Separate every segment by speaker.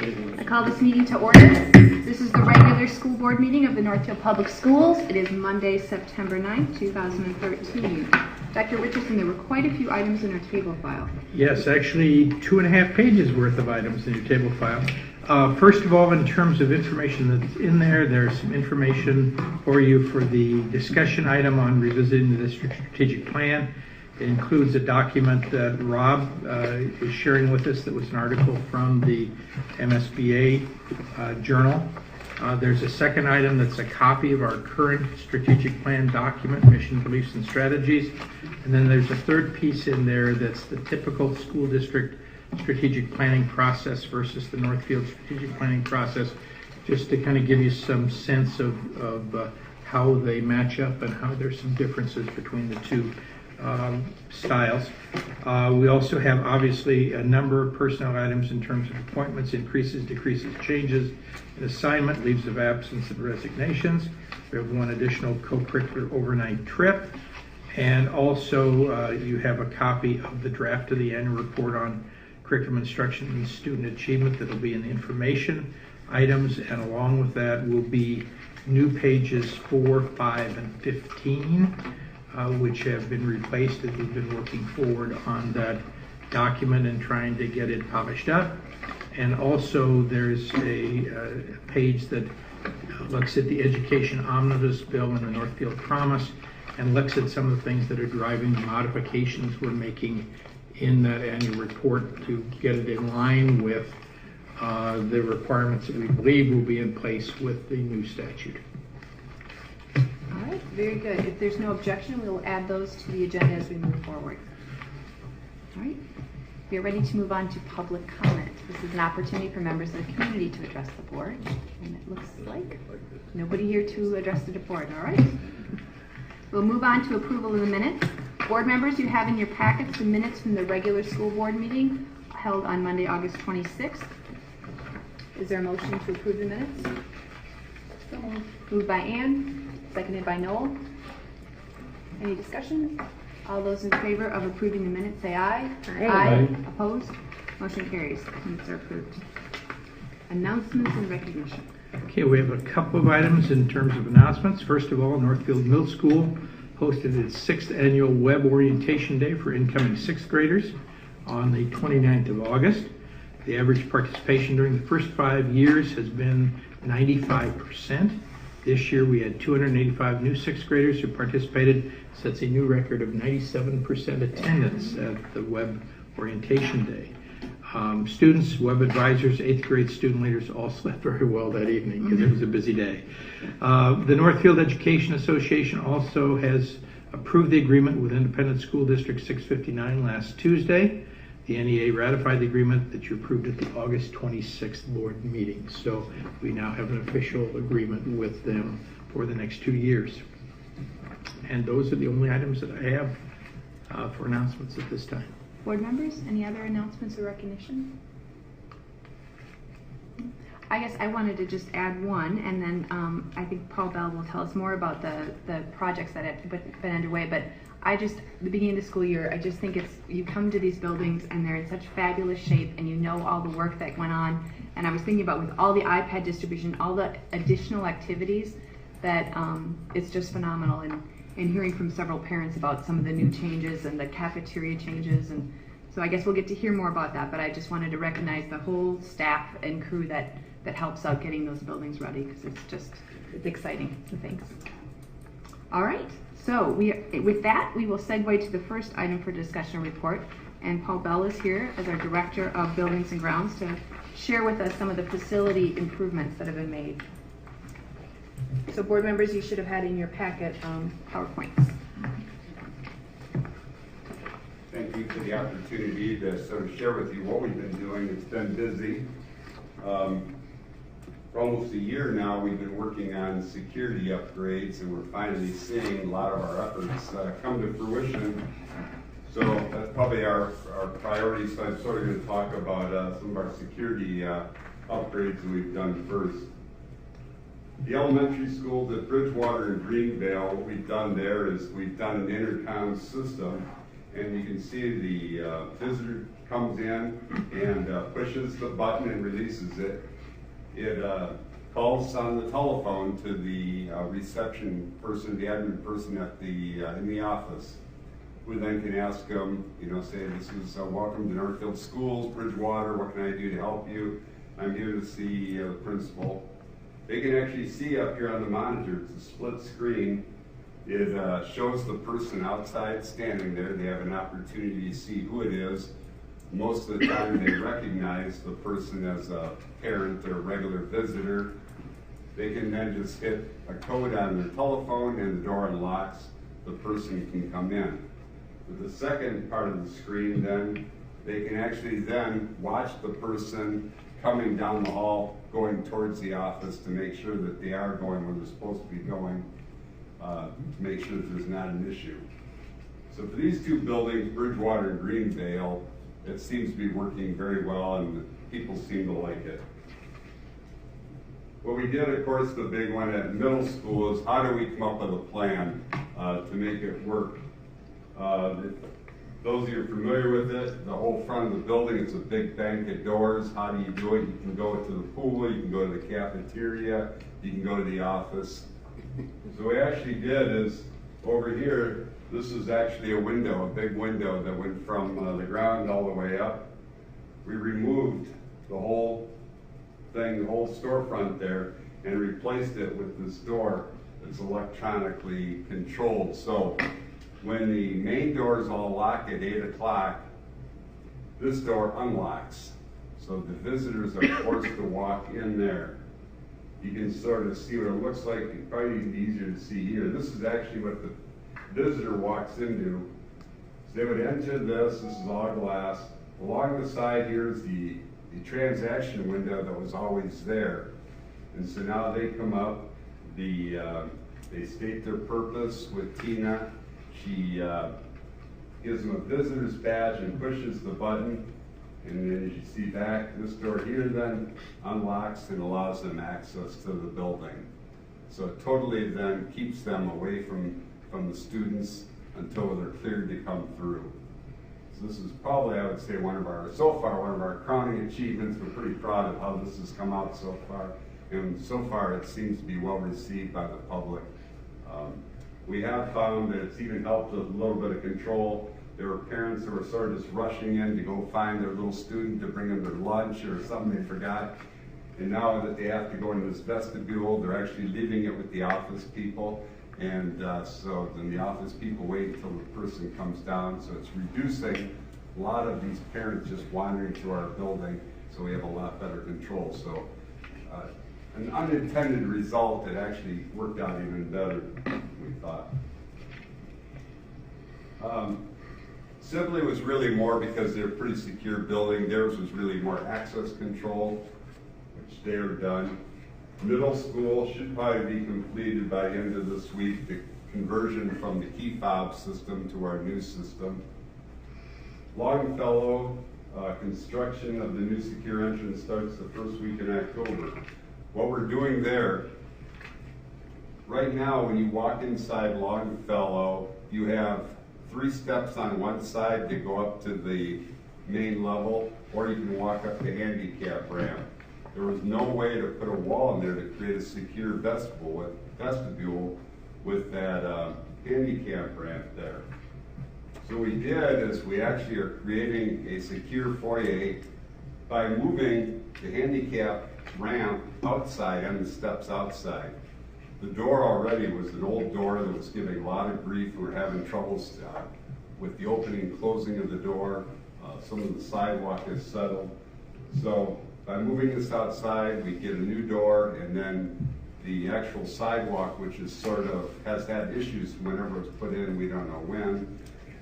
Speaker 1: I call this meeting to order. This is the regular school board meeting of the Northfield Public Schools. It is Monday, September 9th, 2013. Dr. Richardson, there were quite a few items in our table file.
Speaker 2: Yes, actually 2.5 pages worth of items in your table file. First of all, in terms of information that's in there, there's some information for you for the discussion item on revisiting the district strategic plan. It includes a document that Rob is sharing with us that was an article from the MSBA journal. There's a second item that's a copy of our current strategic plan document, mission, beliefs, and strategies. And then there's a third piece in there that's the typical school district strategic planning process versus the Northfield strategic planning process, just to kind of give you some sense of how they match up and how there's some differences between the two styles. We also have obviously a number of personnel items in terms of appointments, increases, decreases, changes, an assignment, leaves of absence, and resignations. We have one additional co-curricular overnight trip, and also you have a copy of the draft of the annual report on curriculum instruction and student achievement that will be in the information items, and along with that will be new pages 4, 5, and 15. Which have been replaced as we've been working forward on that document and trying to get it polished up. And also there's a page that looks at the education omnibus bill and the Northfield promise and looks at some of the things that are driving the modifications we're making in that annual report to get it in line with the requirements that we believe will be in place with the new statute.
Speaker 1: All right, very good. If there's no objection, we will add those to the agenda as we move forward. All right, we are ready to move on to public comment. This is an opportunity for members of the community to address the board, and it looks like nobody here to address the board. All right, we'll move on to approval of the minutes. Board members, you have in your packets the minutes from the regular school board meeting held on Monday, August 26th. Is there a motion to approve the minutes? Moved by Ann. Seconded by Noel. Any discussion? All those in favor of approving the minutes say aye. Aye. Opposed? Motion carries. Minutes are approved. Announcements and recognition.
Speaker 2: Okay, we have a couple of items in terms of announcements. First of all, Northfield Middle School hosted its 6th annual Web Orientation Day for incoming 6th graders on the 29th of August. The average participation during the first 5 years has been 95%. This year we had 285 new 6th graders who participated. Sets a new record of 97% attendance at the Web Orientation Day. Students, web advisors, 8th grade student leaders all slept very well that evening because it was a busy day. The Northfield Education Association also has approved the agreement with Independent School District 659 last Tuesday. The NEA ratified the agreement that you approved at the August 26th board meeting. So we now have an official agreement with them for the next 2 years. And those are the only items that I have for announcements at this time.
Speaker 1: Board members, any other announcements or recognition? I guess I wanted to just add one, and then I think Paul Bell will tell us more about the projects that have been underway. But the beginning of the school year, I just think you come to these buildings and they're in such fabulous shape, and you know all the work that went on. And I was thinking about with all the iPad distribution, all the additional activities, that it's just phenomenal. And hearing from several parents about some of the new changes and the cafeteria changes. And so I guess we'll get to hear more about that, but I just wanted to recognize the whole staff and crew that helps out getting those buildings ready, because it's exciting. So thanks. All right. So with that, we will segue to the first item for discussion report. And Paul Bell is here as our Director of Buildings and Grounds to share with us some of the facility improvements that have been made. So board members, you should have had in your packet PowerPoints.
Speaker 3: Thank you for the opportunity to sort of share with you what we've been doing. It's been busy. For almost a year now, we've been working on security upgrades, and we're finally seeing a lot of our efforts come to fruition. So that's probably our priority. So I'm sort of going to talk about some of our security upgrades that we've done first. The elementary schools at Bridgewater and Greenvale, what we've done there is we've done an intercom system, and you can see the visitor comes in and pushes the button and releases it. It calls on the telephone to the reception person, the admin person at the in the office, who then can ask them, say, this is welcome to Northfield Schools, Bridgewater, what can I do to help you? I'm here to see the principal. They can actually see up here on the monitor, it's a split screen. It shows the person outside standing there. They have an opportunity to see who it is. Most of the time they recognize the person as a parent or a regular visitor. They can then just hit a code on their telephone and the door unlocks. The person can come in. With the second part of the screen, then they can actually then watch the person coming down the hall, going towards the office to make sure that they are going where they're supposed to be going, to make sure that there's not an issue. So for these two buildings, Bridgewater and Greenvale, it seems to be working very well and people seem to like it. What we did, of course, the big one at middle school is how do we come up with a plan to make it work? Those of you who are familiar with it, the whole front of the building, it's a big bank of doors. How do you do it? You can go to the pool, you can go to the cafeteria, you can go to the office. So what we actually did is, over here, this is actually a window, a big window that went from the ground all the way up. We removed the whole thing, the whole storefront there, and replaced it with this door that's electronically controlled. So when the main doors all lock at 8 o'clock, this door unlocks. So the visitors are forced to walk in there. You can sort of see what it looks like. It's probably easier to see here. This is actually what the visitor walks into. So they would enter this is all glass. Along the side here is the transaction window that was always there. And so now they come up, they state their purpose with Tina. She gives them a visitor's badge and pushes the button. And then as you see back, this door here then unlocks and allows them access to the building. So it totally then keeps them away from the students until they're cleared to come through. So this is probably, I would say, one of our crowning achievements. We're pretty proud of how this has come out so far. And so far it seems to be well received by the public. We have found that it's even helped with a little bit of control. There were parents that were sort of just rushing in to go find their little student to bring them their lunch or something they forgot. And now that they have to go into this vestibule, they're actually leaving it with the office people. And so then the office people wait until the person comes down. So it's reducing a lot of these parents just wandering through our building. So we have a lot better control. So an unintended result that actually worked out even better, we thought. Sibley was really more because they're a pretty secure building. Theirs was really more access control, which they are done. Middle school should probably be completed by the end of this week, the conversion from the key fob system to our new system. Longfellow, construction of the new secure entrance starts the first week in October. What we're doing there, right now when you walk inside Longfellow, you have 3 steps on one side to go up to the main level, or you can walk up the handicap ramp. There was no way to put a wall in there to create a secure vestibule with that handicap ramp there. So what we did is we actually are creating a secure foyer by moving the handicap ramp outside and the steps outside. The door already was an old door that was giving a lot of grief. We were having troubles with the opening and closing of the door. Some of the sidewalk is settled. So by moving this outside, we get a new door, and then the actual sidewalk, which is sort of has had issues whenever it's put in, we don't know when,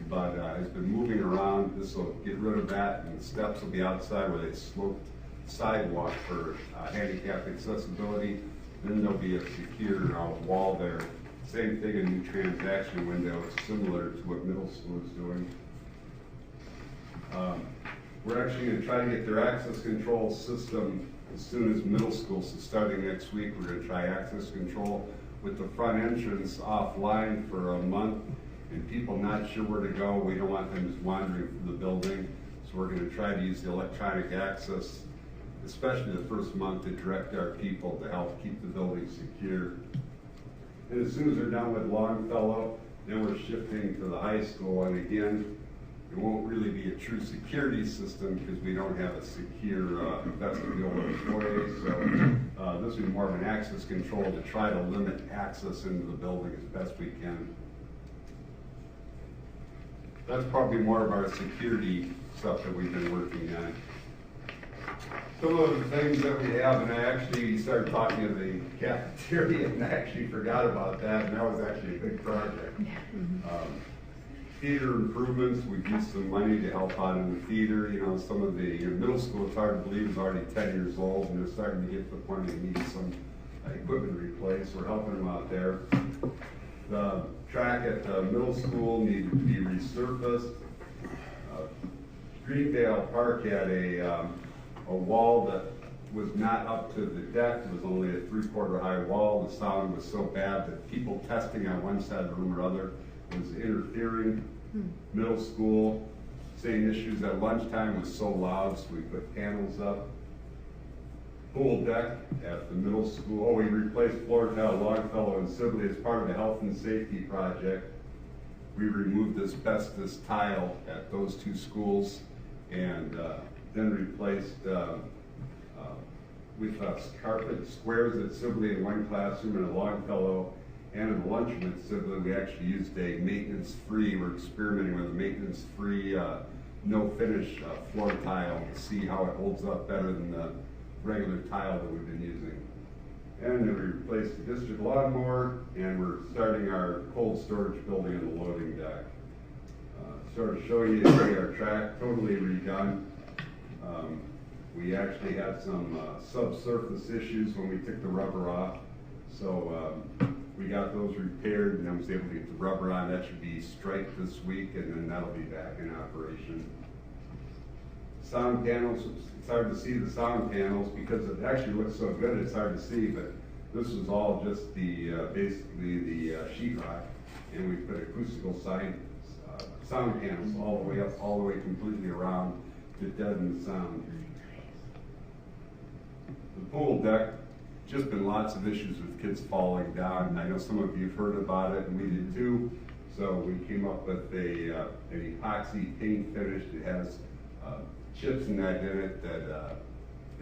Speaker 3: but has been moving around. This will get rid of that, and the steps will be outside where they slope sidewalk for handicap accessibility. Then there'll be a secure wall there. Same thing, a new transaction window. It's similar to what middle school is doing. We're actually going to try to get their access control system as soon as middle school. So starting next week, we're going to try access control with the front entrance offline for a month and people not sure where to go. We don't want them just wandering through the building. So we're going to try to use the electronic access, especially the first month, to direct our people to help keep the building secure. And as soon as they're done with Longfellow, then we're shifting to the high school. And again, it won't really be a true security system because we don't have a secure vestibule or foyer. So this will be more of an access control to try to limit access into the building as best we can. That's probably more of our security stuff that we've been working on. Some of the things that we have, and I actually started talking of the cafeteria and I actually forgot about that, and that was actually a big project. Theater improvements, we've used some money to help out in the theater. You know, some of the middle school, it's hard to believe, is already 10 years old, and they're starting to get to the point they need some equipment replaced. We're helping them out there. The track at the middle school needed to be resurfaced. Greendale Park had a wall that was not up to the deck. It was only a 3/4 high wall. The sound was so bad that people testing on one side of the room or other was interfering. Middle school, same issues at lunchtime, was so loud, so we put panels up. Pool deck at the middle school. Oh, we replaced floor tile Longfellow and Sibley as part of the health and safety project. We removed asbestos tile at those two schools and then replaced with carpet squares at Sibley in one classroom and a Longfellow. And in the lunchroom at Sibley, we actually used a maintenance-free, we're experimenting with a maintenance-free, no-finish floor tile to see how it holds up better than the regular tile that we've been using. And then we replaced the district lawnmower, and we're starting our cold storage building in the loading deck. Sort of showing you today our track, totally redone. We actually had some subsurface issues when we took the rubber off. So we got those repaired and I was able to get the rubber on. That should be striped this week and then that'll be back in operation. Sound panels, it's hard to see the sound panels because it actually looks so good it's hard to see, but this was all just the basically the sheetrock, and we put acoustical sound panels all the way up, all the way completely around to deaden the sound. The pool deck, just been lots of issues with kids falling down. I know some of you have heard about it, and we did too. So we came up with an epoxy paint finish that has chips and that in it that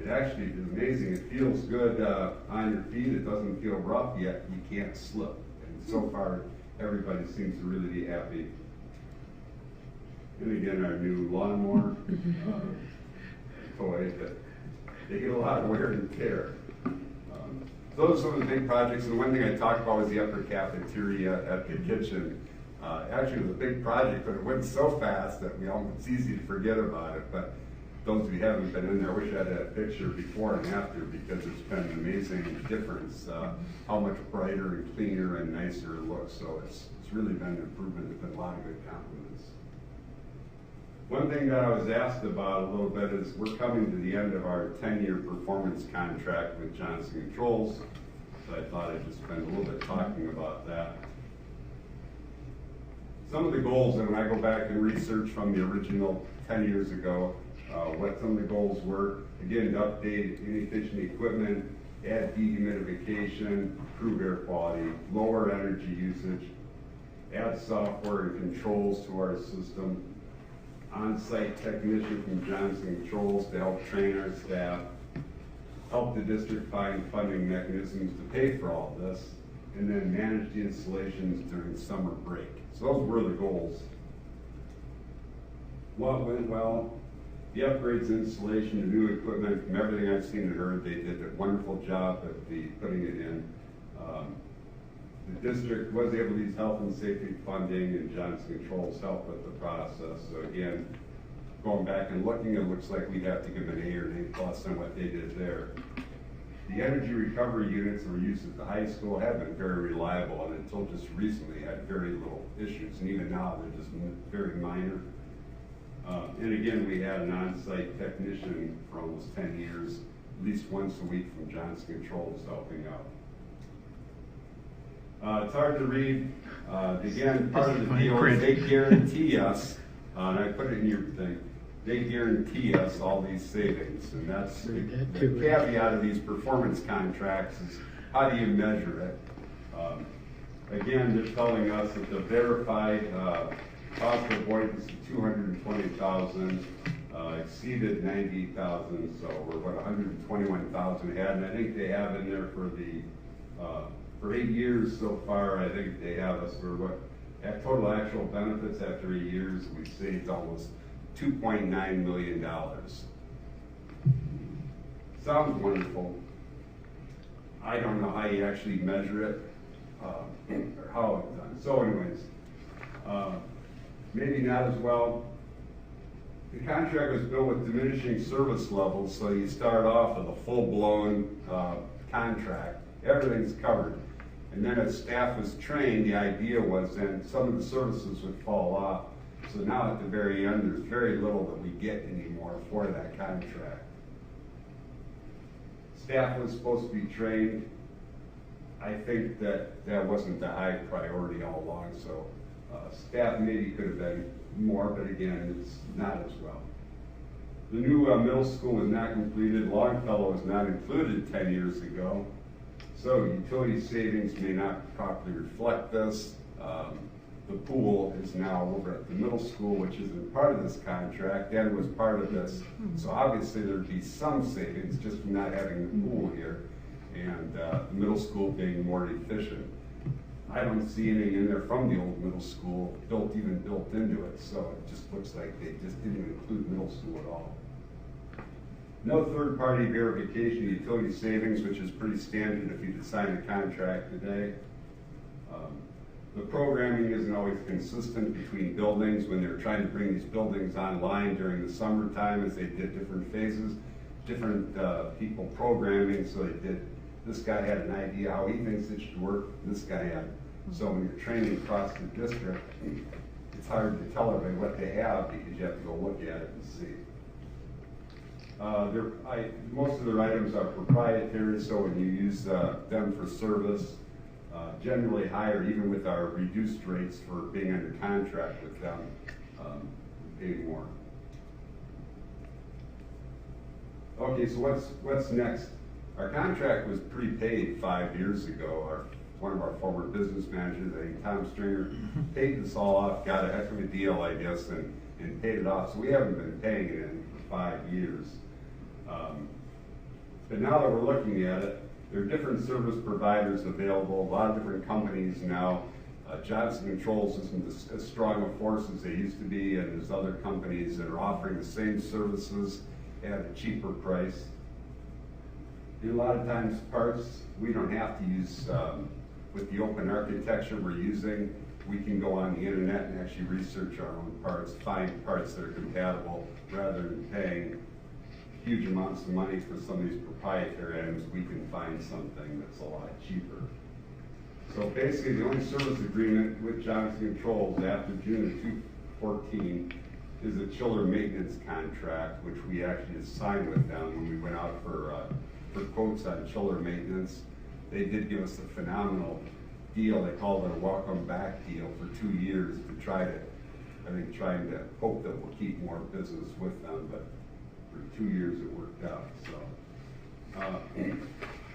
Speaker 3: it actually is amazing. It feels good on your feet. It doesn't feel rough, yet you can't slip. And so far, everybody seems to really be happy. And again, our new lawnmower toy, but they get a lot of wear and tear. Those are some of the big projects, and the one thing I talked about was the upper cafeteria at the kitchen. Actually, it was a big project, but it went so fast that it's easy to forget about it. But those of you who haven't been in there, I wish I had that picture before and after because it's been an amazing difference, how much brighter and cleaner and nicer it looks. So it's really been an improvement. There's been a lot of good compliments. One thing that I was asked about a little bit is we're coming to the end of our 10-year performance contract with Johnson Controls, so I thought I'd just spend a little bit talking about that. Some of the goals, and when I go back and research from the original 10 years ago, what some of the goals were, again, to update inefficient equipment, add dehumidification, improve air quality, lower energy usage, add software and controls to our system, on-site technician from Johnson Controls to help train our staff, help the district find funding mechanisms to pay for all this, and then manage the installations during summer break. So those were the goals. What went well? The upgrades, installation, the new equipment, from everything I've seen and heard, they did a wonderful job at putting it in. The district was able to use health and safety funding, and Johnson Controls helped with the process. So again, going back and looking, it looks like we'd have to give an A or an A+ on what they did there. The energy recovery units that were used at the high school have been very reliable, and until just recently had very little issues, and even now they're just very minor. And again, we had an on-site technician for almost 10 years, at least once a week from Johnson Controls helping out. It's hard to read. Again, part of the deal is they guarantee us, and I put it in your thing, they guarantee us all these savings, and that's the
Speaker 2: That too.
Speaker 3: caveat of these performance contracts is how do you measure it? Again, they're telling us that the verified cost avoidance of 220,000 exceeded 90,000, so we're what 121,000 ahead, and I think they have in there for the for 8 years so far. I think they have us for what at total actual benefits after 8 years we saved almost $2.9 million. Sounds wonderful. I don't know how you actually measure it or how it's done. So anyways, maybe not as well. The contract was built with diminishing service levels, so you start off with a full-blown contract. Everything's covered. And then as staff was trained, the idea was then some of the services would fall off. So now at the very end, there's very little that we get anymore for that contract. Staff was supposed to be trained. I think that wasn't the high priority all along, so staff maybe could have been more, but again, it's not as well. The new middle school was not completed. Longfellow was not included 10 years ago. So utility savings may not properly reflect this. The pool is now over at the middle school, which isn't part of this contract, and was part of this. So obviously there'd be some savings just from not having the pool here, and the middle school being more efficient. I don't see anything in there from the old middle school built into it, so it just looks like they just didn't include middle school at all. No third-party verification of utility savings, which is pretty standard if you sign a contract today. The programming isn't always consistent between buildings when they're trying to bring these buildings online during the summertime as they did different phases, different people programming, so they did, this guy had an idea how he thinks it should work, this guy had. So when you're training across the district, it's hard to tell everybody what they have because you have to go look at it and see. Most of their items are proprietary, so when you use them for service, generally higher, even with our reduced rates for being under contract with them, we pay more. Okay, so what's next? Our contract was prepaid 5 years ago. One of our former business managers, Tom Stringer, paid this all off, got a heck of a deal, I guess, and paid it off. So we haven't been paying it in for 5 years. But now that we're looking at it, there are different service providers available, a lot of different companies now. Johnson Controls isn't as strong a force as they used to be, and there's other companies that are offering the same services at a cheaper price. A lot of times parts we don't have to use, with the open architecture we're using, we can go on the internet and actually research our own parts, find parts that are compatible, rather than paying huge amounts of money for some of these proprietary items. We can find something that's a lot cheaper. So basically the only service agreement with Johnson Controls after June of 2014 is a chiller maintenance contract, which we actually signed with them when we went out for quotes on chiller maintenance. They did give us a phenomenal deal. They called it a welcome back deal for 2 years to try to, trying to hope that we'll keep more business with them, but for 2 years it worked out. So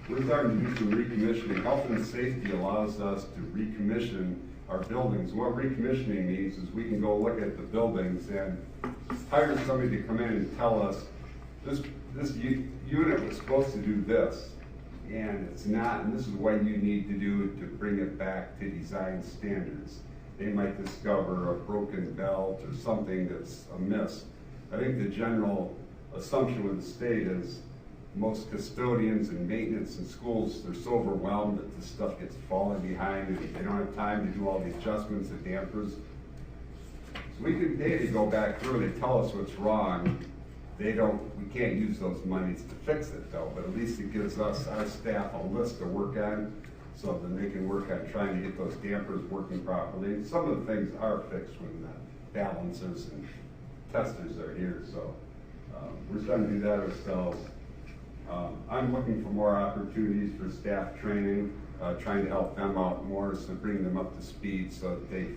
Speaker 3: we're starting to do some recommissioning. Health and safety allows us to recommission our buildings. What recommissioning means is we can go look at the buildings and hire somebody to come in and tell us this unit was supposed to do this, and it's not, and this is what you need to do to bring it back to design standards. They might discover a broken belt or something that's amiss. I think the general assumption with the state is most custodians and maintenance in schools, they're so overwhelmed that this stuff gets falling behind and they don't have time to do all the adjustments and dampers. So we can pay to go back through, they tell us what's wrong. We can't use those monies to fix it though, but at least it gives us, our staff, a list to work on so that they can work on trying to get those dampers working properly. And some of the things are fixed when the balancers and testers are here, so we're starting to do that ourselves. I'm looking for more opportunities for staff training, trying to help them out more, so bring them up to speed so that they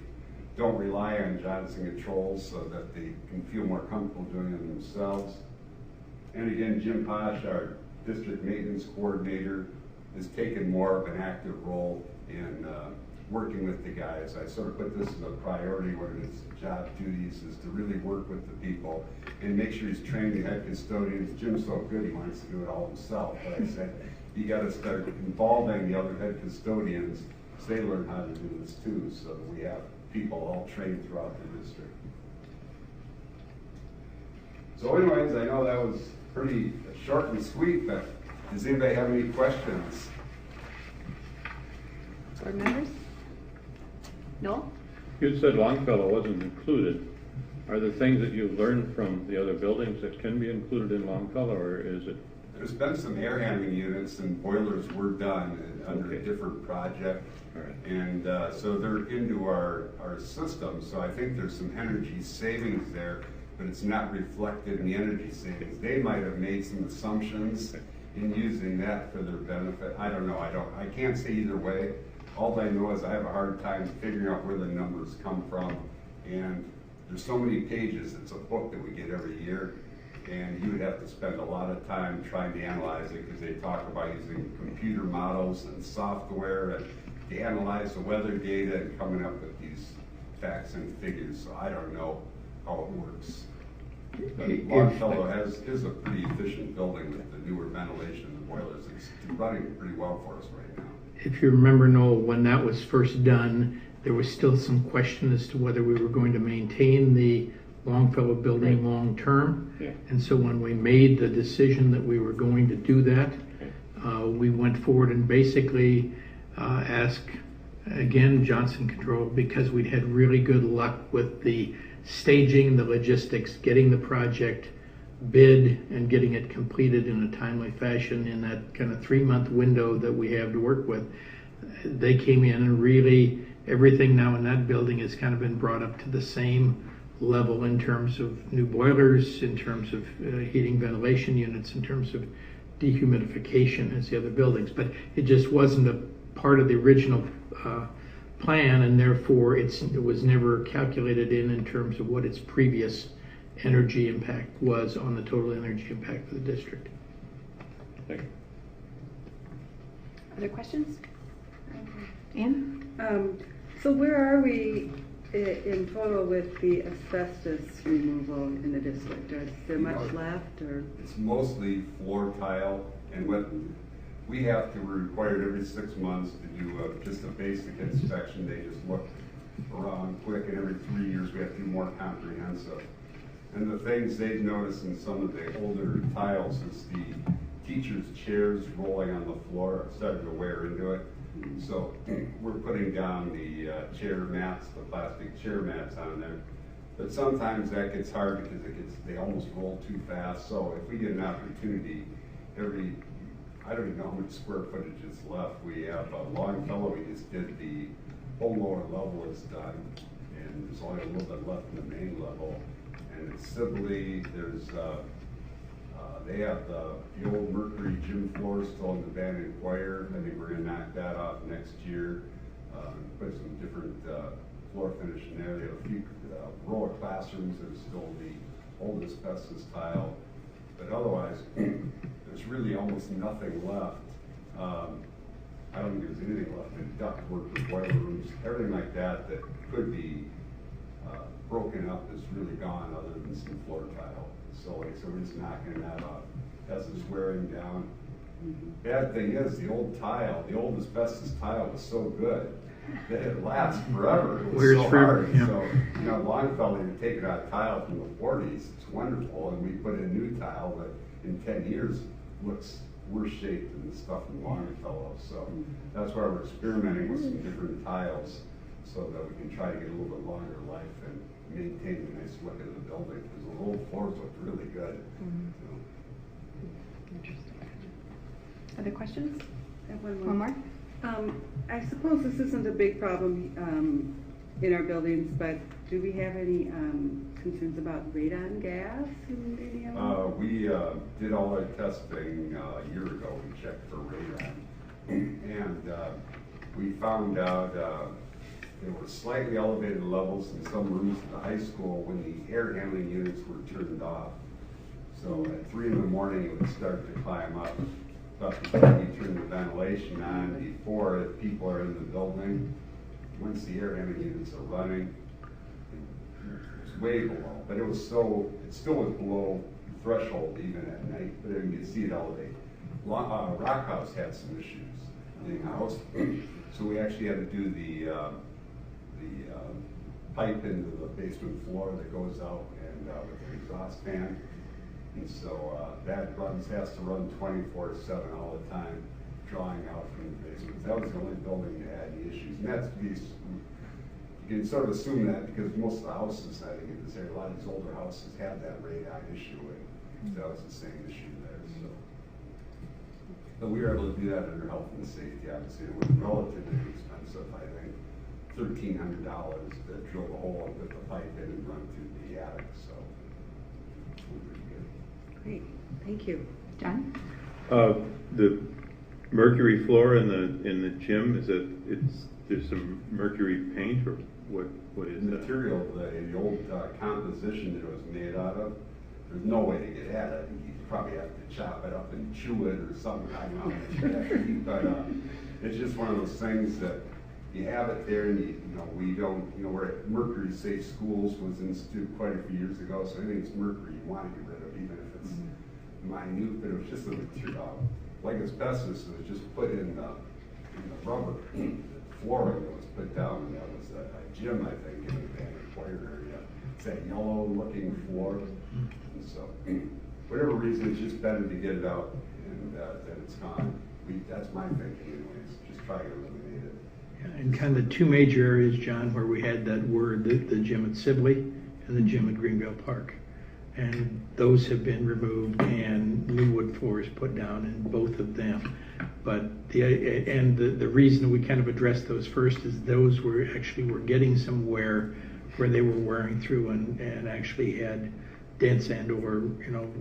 Speaker 3: don't rely on Johnson Controls so that they can feel more comfortable doing it themselves. And again, Jim Posh, our district maintenance coordinator, has taken more of an active role in working with the guys. I sort of put this as a priority, one of his job duties is to really work with the people and make sure he's training the head custodians. Jim's so good, he wants to do it all himself. But I said, you got to start involving the other head custodians so they learn how to do this too, so that we have people all trained throughout the district. So anyways, I know that was pretty short and sweet, but does anybody have any questions?
Speaker 1: Board members? No?
Speaker 4: You said Longfellow wasn't included. Are there things that you've learned from the other buildings that can be included in Longfellow, or is it?
Speaker 3: There's been some air handling units and boilers were done under a different project.
Speaker 4: All right.
Speaker 3: And so they're into our system, so I think there's some energy savings there, but it's not reflected in the energy savings. They might have made some assumptions in using that for their benefit. I don't know, I can't say either way. All I know is I have a hard time figuring out where the numbers come from, and there's so many pages. It's a book that we get every year, and you would have to spend a lot of time trying to analyze it because they talk about using computer models and software and to analyze the weather data and coming up with these facts and figures. So I don't know how it works. But Longfellow is a pretty efficient building with the newer ventilation and the boilers. It's running pretty well for us right now.
Speaker 2: If you remember, Noel, when that was first done, there was still some question as to whether we were going to maintain the Longfellow building long-term.
Speaker 4: Yeah.
Speaker 2: And so when we made the decision that we were going to do that, we went forward and basically asked, again, Johnson Control, because we'd had really good luck with the staging, the logistics, getting the project bid and getting it completed in a timely fashion in that kind of 3-month window that we have to work with. They came in and really everything now in that building has kind of been brought up to the same level in terms of new boilers, in terms of heating ventilation units, in terms of dehumidification as the other buildings. But it just wasn't a part of the original plan, and therefore it was never calculated in terms of what its previous energy impact was on the total energy impact for the district.
Speaker 4: Thank you.
Speaker 1: Other questions? Ann?
Speaker 5: So where are we in total with the asbestos removal in the district? Is there much left, or?
Speaker 3: It's mostly floor tile, and what we have to, we're required every 6 months to do just a basic inspection. They just look around quick, and every 3 years we have to do more comprehensive. And the things they've noticed in some of the older tiles is the teachers' chairs rolling on the floor starting to wear into it. So we're putting down the chair mats, the plastic chair mats on there. But sometimes that gets hard because they almost roll too fast. So if we get an opportunity, I don't even know how much square footage is left. We have Longfellow, we just did the whole lower level is done, and there's only a little bit left in the main level. And it's Sibley, there's they have the old Mercury gym floor still in the band and choir. I think we're gonna knock that off next year. Put some different floor finish in there. They have a few row of classrooms that are still the old asbestos tile. But otherwise, there's really almost nothing left. I don't think there's anything left in ductwork or boiler rooms. Everything like that that could be broken up is really gone, other than some floor tile. So we're just knocking that off as it's wearing down. Bad thing is, the old asbestos tile was so good that it lasts forever. It was so hard.
Speaker 2: Yeah.
Speaker 3: So, Longfellow had taken out tile from the 40s. It's wonderful, and we put in new tile, but in 10 years looks worse shape than the stuff in Longfellow. So that's why we're experimenting with some different tiles so that we can try to get a little bit longer life and maintain the nice look of the building, because the old floors look really good.
Speaker 1: Interesting. Other questions?
Speaker 5: I have one more.
Speaker 1: One more?
Speaker 5: I suppose this isn't a big problem in our buildings, but do we have any concerns about radon gas in any of them?
Speaker 3: We did all our testing a year ago. We checked for radon, and we found out there were slightly elevated levels in some rooms at the high school when the air handling units were turned off. So at 3 in the morning, it would start to climb up. But before you turn the ventilation on, before people are in the building, once the air handling units are running, it's way below. But it still was below threshold even at night, but you can see it elevate. Rock House had some issues in the house, so we actually had to do the pipe into the basement floor that goes out and with the exhaust fan. And so that has to run 24/7 all the time, drawing out from the basement. That was the only building that had any issues. And you can sort of assume that because most of the houses, I think in this area, a lot of these older houses had that radon issue, and that was the same issue there. So, but we were able to do that under health and safety. Obviously, it was relatively expensive. I think $1,300 to drill the hole and put the pipe in and run through the attic. So, pretty good.
Speaker 5: Great, thank you.
Speaker 1: John?
Speaker 4: The mercury floor in the gym, there's some mercury paint, or what is
Speaker 3: The
Speaker 4: that?
Speaker 3: material, the old composition that it was made out of, there's no way to get at it. You probably have to chop it up and chew it or something. I don't know what you have to eat, but it's just one of those things that you have it there, and we don't, we're at Mercury Safe Schools was instituted quite a few years ago, so anything that's mercury you want to get rid of, even if it's minute, but it was just a material, like asbestos, it was just put in the rubber flooring that was put down, and that was a gym, I think, in the Van Acquire area. It's that yellow looking floor, and so, whatever reason, it's just better to get it out, and then it's gone. That's my thinking anyways, just try to eliminate it.
Speaker 2: And kind of the two major areas, John, where we had that word, the gym at Sibley and the gym at Greenville Park. And those have been removed and new wood floors put down in both of them. But the reason we kind of addressed those first is those were getting some wear where they were wearing through and actually had dents and or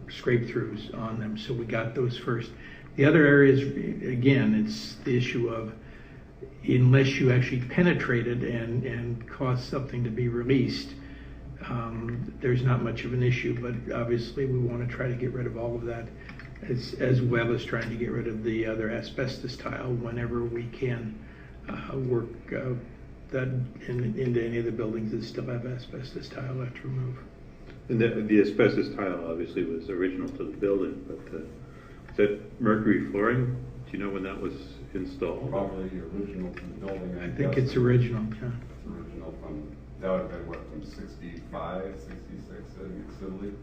Speaker 2: scrape throughs on them. So we got those first. The other areas, again, it's the issue of unless you actually penetrate it and cause something to be released, there's not much of an issue, but obviously we want to try to get rid of all of that as well as trying to get rid of the other asbestos tile whenever we can work that into any of the buildings that still have asbestos tile left to remove.
Speaker 4: And the asbestos tile obviously was original to the building, but is that mercury flooring? Do you know when that was installed?
Speaker 3: Probably original to the building.
Speaker 2: I think it's original, John.
Speaker 3: It's original that would have been from 65, 66, I think, Sibley.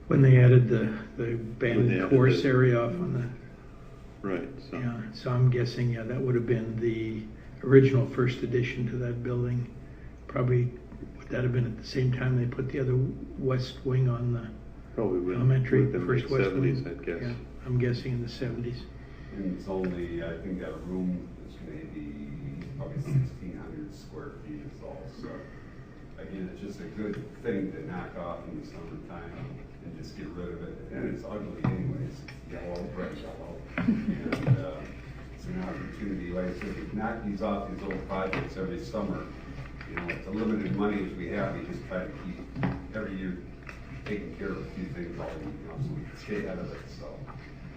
Speaker 2: When they added the abandoned course area off on the...
Speaker 4: Right. So.
Speaker 2: Yeah, so I'm guessing, that would have been the original first addition to that building. Probably, would that have been at the same time they put the other west wing on the
Speaker 4: probably
Speaker 2: elementary,
Speaker 4: the
Speaker 2: first west
Speaker 4: 70s,
Speaker 2: wing?
Speaker 4: I'd guess.
Speaker 2: Yeah, I'm guessing in the 70s.
Speaker 3: And it's only, I think that room is maybe probably 1,600 square feet is all. So again, it's just a good thing to knock off in the summertime and just get rid of it. And it's ugly anyways, it's yellow, bright yellow. And it's an opportunity, like I said, to knock these off, these little projects every summer. It's a limited money as we have, we just try to keep every year taking care of a few things all year, so we can stay ahead of it. So.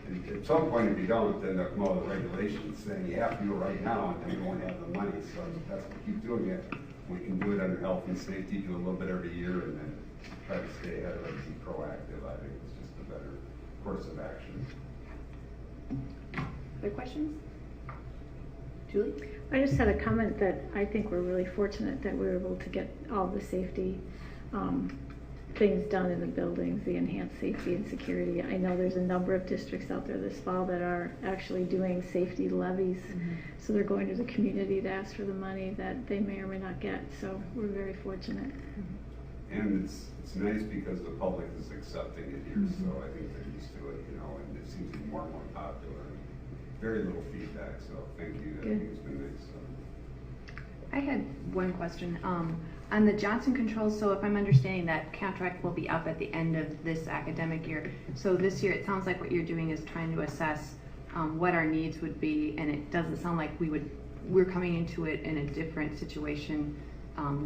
Speaker 3: And at some point, if you don't, then they'll come out with regulations saying you have to do it right now, and then we won't have the money. So that's why we keep doing it. We can do it under health and safety, do a little bit every year, and then try to stay ahead of it and be proactive. I think it's just a better course of action.
Speaker 1: Other questions? Julie?
Speaker 6: I just had a comment that I think we're really fortunate that we were able to get all the safety things done in the buildings, the enhanced safety and security. I know there's a number of districts out there this fall that are actually doing safety levies. So they're going to the community to ask for the money that they may or may not get. So we're very fortunate.
Speaker 3: And it's nice because the public is accepting it here, so I think they're used to it, and it seems to be more and more popular. Very little feedback, so thank you. I think it's been nice.
Speaker 1: I had one question. On the Johnson Controls, so if I'm understanding that contract will be up at the end of this academic year. So this year, it sounds like what you're doing is trying to assess what our needs would be, and it doesn't sound like we would we're coming into it in a different situation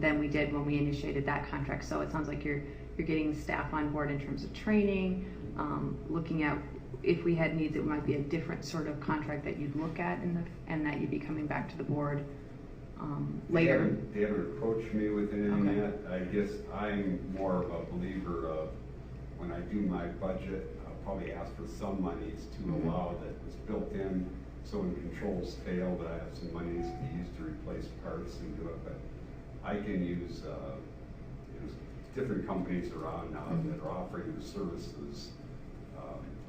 Speaker 1: than we did when we initiated that contract. So it sounds like you're getting staff on board in terms of training, looking at if we had needs, it might be a different sort of contract that you'd look at and that you'd be coming back to the board later.
Speaker 3: They haven't approached me with anything yet. I guess I'm more of a believer of when I do my budget, I'll probably ask for some monies to allow that was built in, so when controls fail, that I have some monies to use to replace parts and do it. But I can use different companies around now that are offering the services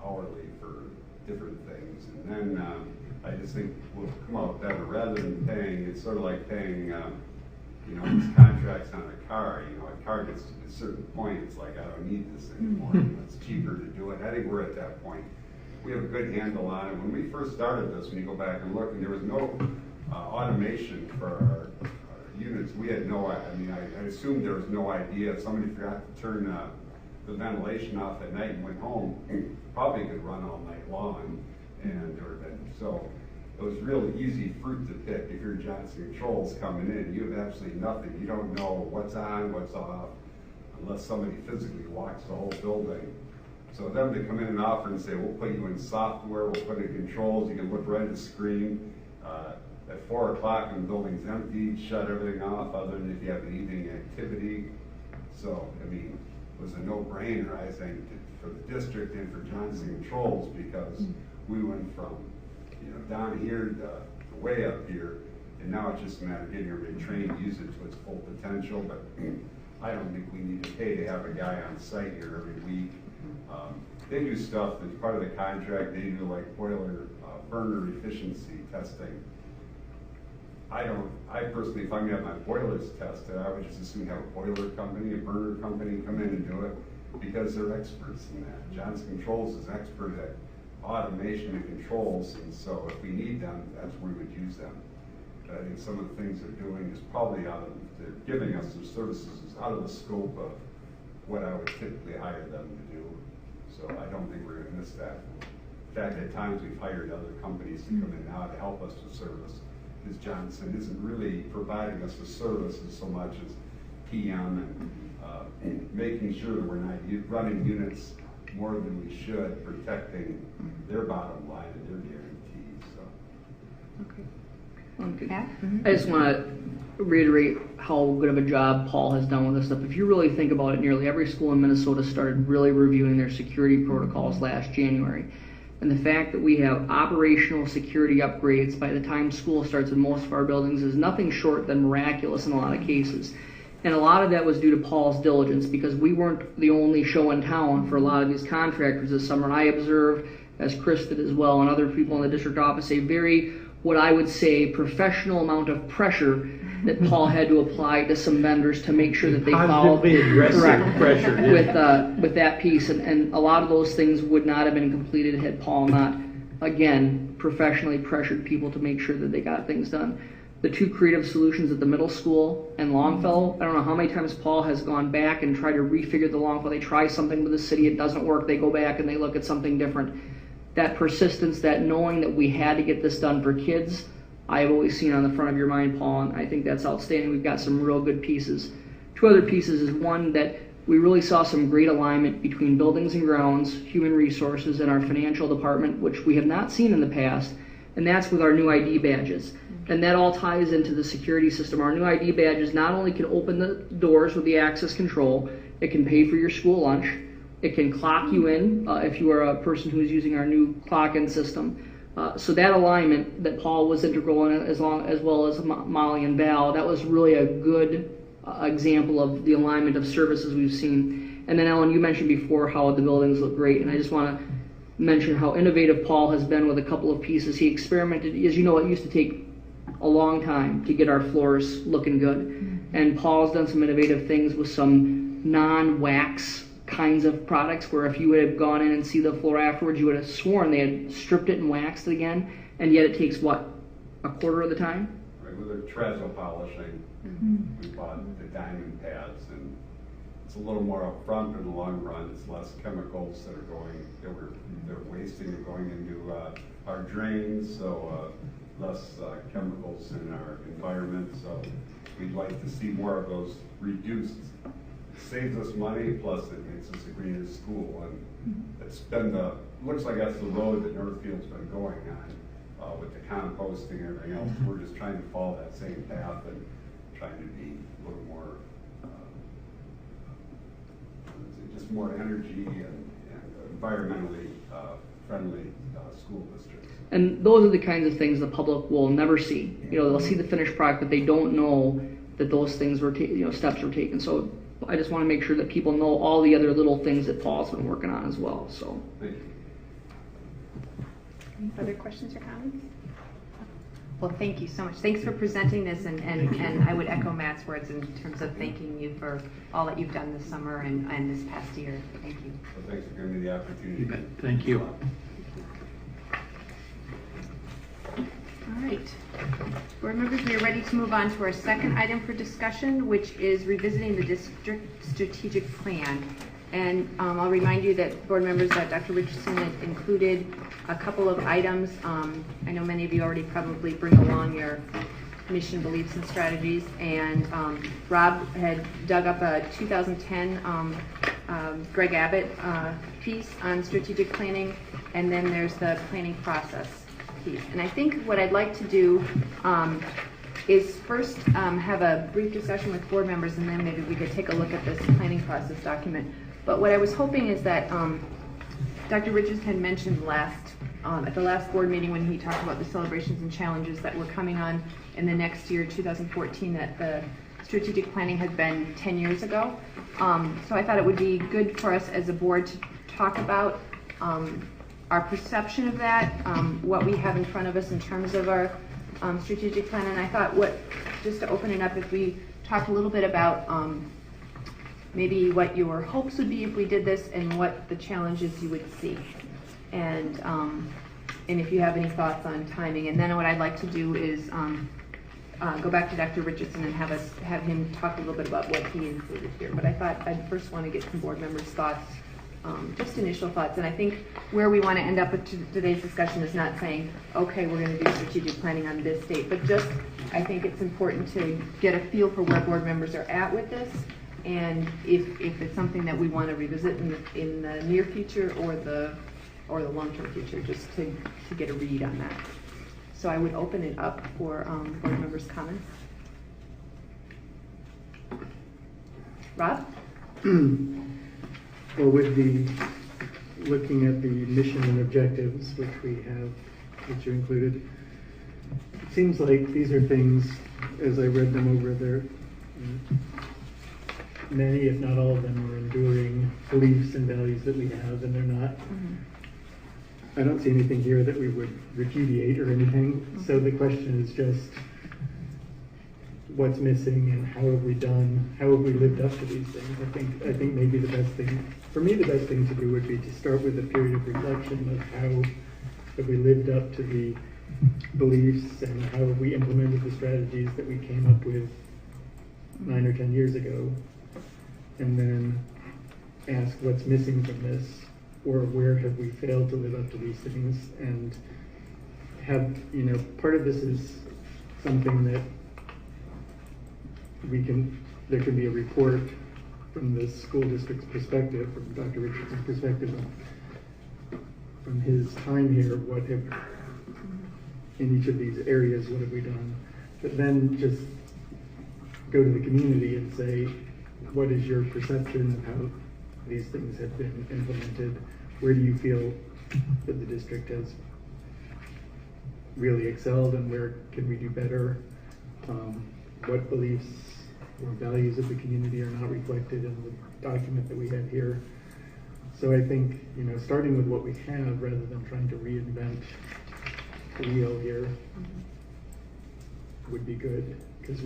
Speaker 3: hourly for different things, and then I just think we'll come out better rather than paying. It's sort of like paying, these contracts on a car. A car gets to a certain point, it's like I don't need this anymore. It's cheaper to do it. I think we're at that point. We have a good handle on it. When we first started this, when you go back and look, and there was no automation for our units. We had no. I assumed there was no idea. If somebody forgot to turn the ventilation off at night and went home, probably could run all night long, so it was really easy fruit to pick. If you're Johnson Controls coming in, you have absolutely nothing. You don't know what's on, what's off, unless somebody physically walks the whole building. So them to come in and offer and say, we'll put you in software, we'll put in controls, you can look right at the screen. At 4 o'clock when the building's empty, shut everything off other than if you have an evening activity. So, it was a no-brainer, I think, for the district and for Johnson Controls, because we went from down here to way up here, and now it's just a matter of getting everybody trained to use it to its full potential. But I don't think we need to pay to have a guy on site here every week. They do stuff that's part of the contract. They do like boiler burner efficiency testing. I personally, if I'm gonna have my boilers tested, I would just as soon have a boiler company, a burner company come in and do it, because they're experts in that. Johnson Controls is expert at automation and controls, and so if we need them, that's where we would use them. But I think some of the things they're doing is probably they're giving us their services is out of the scope of what I would typically hire them to do. So I don't think we're gonna miss that. In fact, at times we've hired other companies to come in now to help us with service, because Johnson isn't really providing us with services so much as PM and making sure that we're not running units more than we should, protecting their bottom line and their guarantees. So.
Speaker 1: Okay. Pat?
Speaker 7: I just want to reiterate how good of a job Paul has done with this stuff. If you really think about it, nearly every school in Minnesota started really reviewing their security protocols last January. And the fact that we have operational security upgrades by the time school starts in most of our buildings is nothing short than miraculous in a lot of cases. And a lot of that was due to Paul's diligence, because we weren't the only show in town for a lot of these contractors this summer. And I observed, as Chris did as well, and other people in the district office, a very, what I would say, professional amount of pressure that Paul had to apply to some vendors to make sure that they followed
Speaker 2: aggressive pressure
Speaker 7: with that piece. And a lot of those things would not have been completed had Paul not, again, professionally pressured people to make sure that they got things done. The two creative solutions at the middle school and Longfellow, I don't know how many times Paul has gone back and tried to refigure the Longfellow. They try something with the city, it doesn't work, they go back and they look at something different. That persistence, that knowing that we had to get this done for kids, I have always seen on the front of your mind, Paul, and I think that's outstanding. We've got some real good pieces. Two other pieces is one, that we really saw some great alignment between buildings and grounds, human resources, and our financial department, which we have not seen in the past, and that's with our new ID badges. And that all ties into the security system. Our new ID badges not only can open the doors with the access control, it can pay for your school lunch, it can clock you in if you are a person who is using our new clock-in system. So that alignment that Paul was integral in, as well as Molly and Val, that was really a good example of the alignment of services we've seen. And then Ellen, you mentioned before how the buildings look great, and I just want to mention how innovative Paul has been with a couple of pieces. He experimented, as you know, it used to take a long time to get our floors looking good. And Paul's done some innovative things with some non-wax kinds of products, where if you would have gone in and see the floor afterwards, you would have sworn they had stripped it and waxed it again, and yet it takes, what, a quarter of the time?
Speaker 3: Right, with the trestle polishing, we bought the diamond pads, and it's a little more upfront in the long run. It's less chemicals that we're wasting and going into our drains, so less chemicals in our environment, so we'd like to see more of those reduced. Saves us money, plus it makes us a greener school, and it's been looks like that's the road that Northfield's been going on with the composting and everything else. We're just trying to follow that same path and trying to be a little more, just more energy and environmentally friendly school districts.
Speaker 7: And those are the kinds of things the public will never see. They'll see the finished product, but they don't know that those things were, steps were taken. So I just want to make sure that people know all the other little things that Paul's been working on as well. So.
Speaker 3: Thank you.
Speaker 1: Any other questions or comments? Well, thank you so much. Thanks for presenting this, and I would echo Matt's words in terms of thanking you for all that you've done this summer and this past year. Thank you.
Speaker 3: So thanks for giving me the opportunity.
Speaker 2: You bet. Thank you.
Speaker 1: All right. Board members, we are ready to move on to our second item for discussion, which is revisiting the district strategic plan. And I'll remind you that, board members, that Dr. Richardson had included a couple of items. I know many of you already probably bring along your mission, beliefs, and strategies. And Rob had dug up a 2010 Greg Abbott piece on strategic planning. And then there's the planning process piece. And I think what I'd like to do is first have a brief discussion with board members, and then maybe we could take a look at this planning process document. But what I was hoping is that Dr. Richardson had mentioned at the last board meeting when he talked about the celebrations and challenges that were coming on in the next year, 2014, that the strategic planning had been 10 years ago. So I thought it would be good for us as a board to talk about our perception of that, what we have in front of us in terms of our strategic plan. And I thought just to open it up, if we talk a little bit about maybe what your hopes would be if we did this and what the challenges you would see. And if you have any thoughts on timing. And then what I'd like to do is go back to Dr. Richardson and have him talk a little bit about what he included here. But I thought I'd first want to get some board members' thoughts, just initial thoughts. And I think where we want to end up with today's discussion is not saying, okay, we're going to do strategic planning on this date, but just I think it's important to get a feel for where board members are at with this, and if it's something that we want to revisit in the near future or the long-term future, just to get a read on that. So I would open it up for board members' comments. Rob?
Speaker 8: Well, with looking at the mission and objectives, which you included, it seems like these are things, as I read them over there, many, if not all of them, are enduring beliefs and values that we have, and they're not. Mm-hmm. I don't see anything here that we would repudiate or anything. Mm-hmm. So the question is just, what's missing and how have we lived up to these things? I think maybe the best thing, for me, the best thing to do would be to start with a period of reflection of how have we lived up to the beliefs and how have we implemented the strategies that we came up with 9 or 10 years ago, and then ask what's missing from this, or where have we failed to live up to these things, and have, part of this is something that there can be a report from the school district's perspective, from Dr. Richardson's perspective, from his time here, in each of these areas, what have we done? But then just go to the community and say, what is your perception of how these things have been implemented? Where do you feel that the district has really excelled, and where can we do better? What beliefs or values of the community are not reflected in the document that we have here? So I think, starting with what we have rather than trying to reinvent the wheel here would be good. Because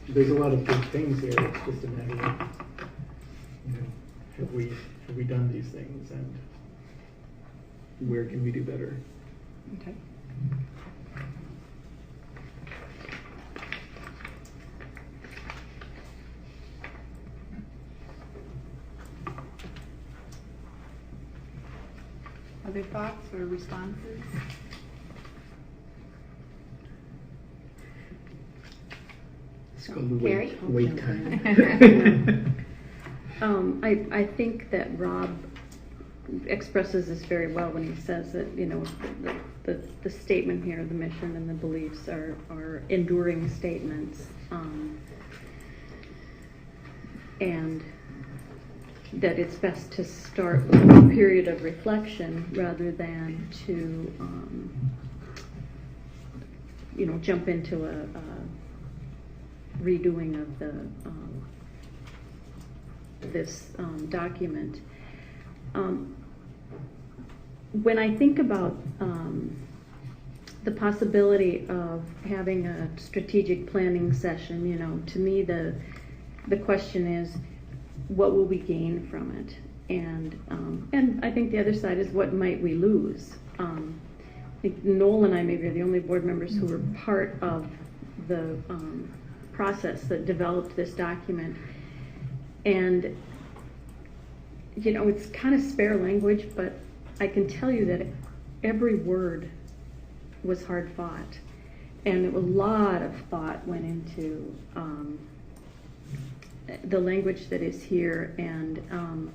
Speaker 8: there's a lot of good things here. It's just a matter of, have we done these things, and where can we do better?
Speaker 1: Okay. Other thoughts or responses? So,
Speaker 8: Called
Speaker 1: Gary?
Speaker 8: wait time.
Speaker 9: I think that Rob expresses this very well when he says that, you know, the statement here, the mission and the beliefs are enduring statements. And that it's best to start with a period of reflection rather than to, you know, jump into a redoing of this document. When I think about the possibility of having a strategic planning session, you know, to me the question is, what will we gain from it? And I think the other side is, what might we lose? I think Noel and I maybe are the only board members who were part of the process that developed this document. And, you know, it's kind of spare language, but I can tell you that every word was hard fought. And a lot of thought went into the language that is here, and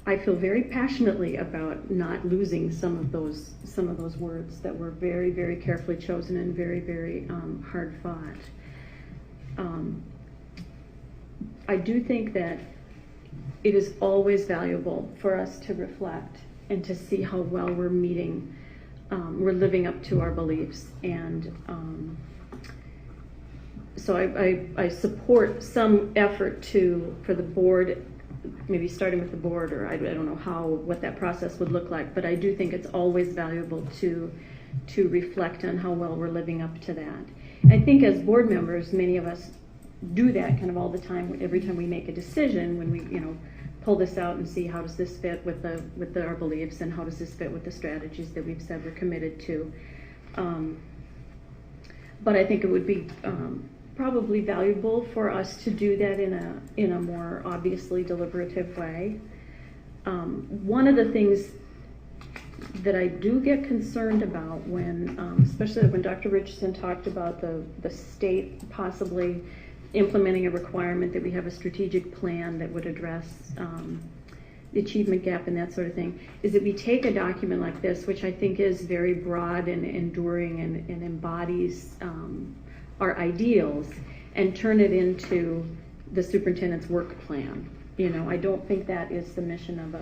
Speaker 9: I feel very passionately about not losing some of those words that were very, very carefully chosen and very, very hard fought. I do think that it is always valuable for us to reflect and to see how well we're meeting, we're living up to our beliefs, and so I support some effort for the board, maybe starting with the board, or I don't know what that process would look like, but I do think it's always valuable to reflect on how well we're living up to that. I think as board members, many of us do that kind of all the time. Every time we make a decision, when we, you know, pull this out and see how does this fit with our beliefs, and how does this fit with the strategies that we've said we're committed to. But I think it would be probably valuable for us to do that in a more obviously deliberative way. One of the things that I do get concerned about when, especially when Dr. Richardson talked about the state possibly implementing a requirement that we have a strategic plan that would address the achievement gap and that sort of thing, is that we take a document like this, which I think is very broad and enduring and embodies our ideals, and turn it into the superintendent's work plan. You know, I don't think that is the mission of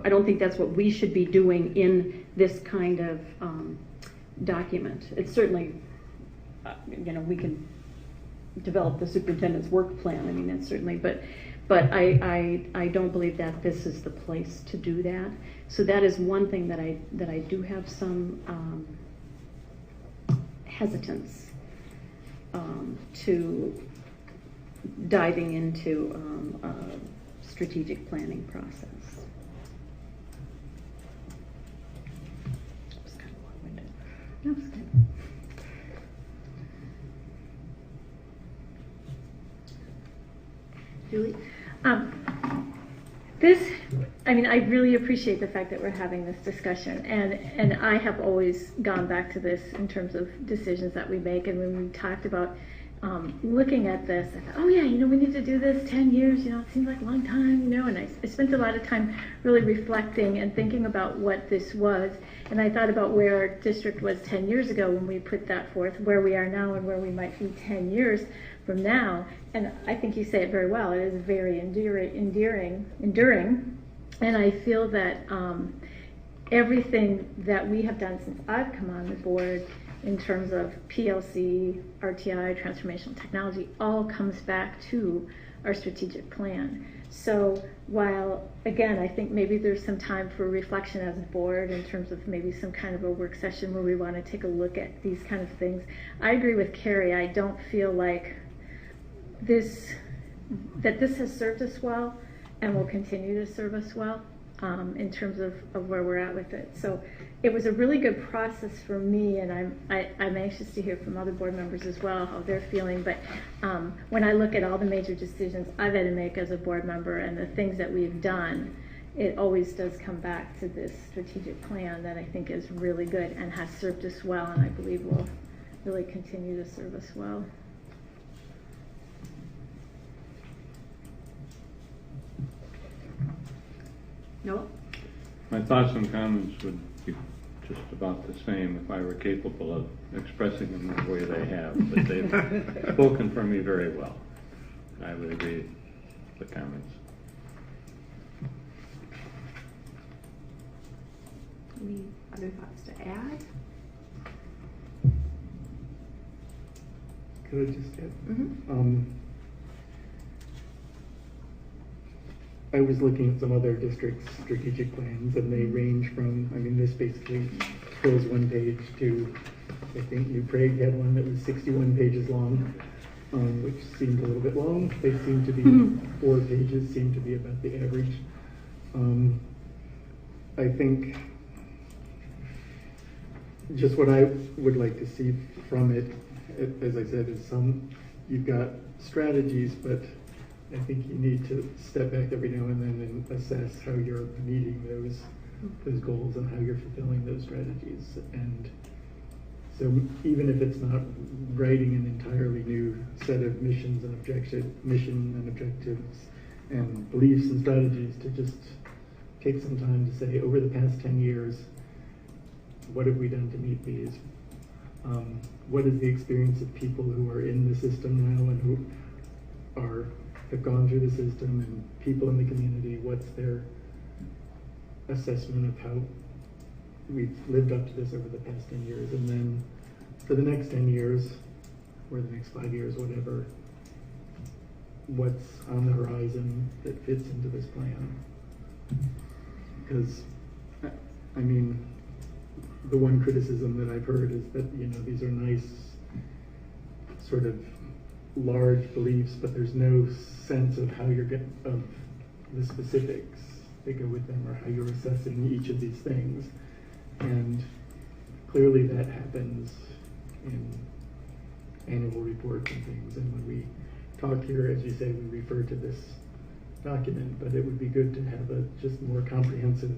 Speaker 9: I don't think that's what we should be doing in this kind of document. It's certainly, you know, we can develop the superintendent's work plan. I mean, that's certainly, but I don't believe that this is the place to do that. So that is one thing that I do have some hesitance to diving into a strategic planning process. It was kind of long-winded. No, it's good.
Speaker 6: Julie? I mean, I really appreciate the fact that we're having this discussion, and I have always gone back to this in terms of decisions that we make, and when we talked about looking at this, I thought, oh yeah, you know, we need to do this 10 years, you know, it seems like a long time, you know, and I spent a lot of time really reflecting and thinking about what this was, and I thought about where our district was 10 years ago when we put that forth, where we are now, and where we might be 10 years from now. And I think you say it very well. It is very enduring, and I feel that everything that we have done since I've come on the board in terms of PLC, RTI, transformational technology, all comes back to our strategic plan. So while, again, I think maybe there's some time for reflection as a board in terms of maybe some kind of a work session where we want to take a look at these kind of things, I agree with Carrie. I don't feel like this has served us well and will continue to serve us well in terms of where we're at with it. So it was a really good process for me, and I'm anxious to hear from other board members as well how they're feeling. But when I look at all the major decisions I've had to make as a board member and the things that we've done, it always does come back to this strategic plan that I think is really good and has served us well, and I believe will really continue to serve us well.
Speaker 1: Noah?
Speaker 10: My thoughts and comments would be just about the same if I were capable of expressing them the way they have, but they've spoken for me very well. I would agree with the comments.
Speaker 1: Any other thoughts to add?
Speaker 8: Could I just get?
Speaker 1: Mm-hmm.
Speaker 8: I was looking at some other districts' strategic plans, and they range from, I mean, this basically fills one page to, I think New Prague had one that was 61 pages long, which seemed a little bit long. They seem to be, 4 pages seem to be about the average. I think just what I would like to see from it, as I said, is you've got strategies, but I think you need to step back every now and then and assess how you're meeting those goals and how you're fulfilling those strategies. And so even if it's not writing an entirely new set of mission and objectives and beliefs and strategies, to just take some time to say, over the past 10 years, what have we done to meet these? What is the experience of people who are in the system now and who have gone through the system, and people in the community? What's their assessment of how we've lived up to this over the past 10 years? And then for the next 10 years, or the next 5 years, whatever, what's on the horizon that fits into this plan? Because, I mean, the one criticism that I've heard is that, these are nice sort of large beliefs, but there's no sense of how you're of the specifics that go with them, or how you're assessing each of these things. And clearly that happens in annual reports and things. And when we talk here, as you say, we refer to this document, but it would be good to have a just more comprehensive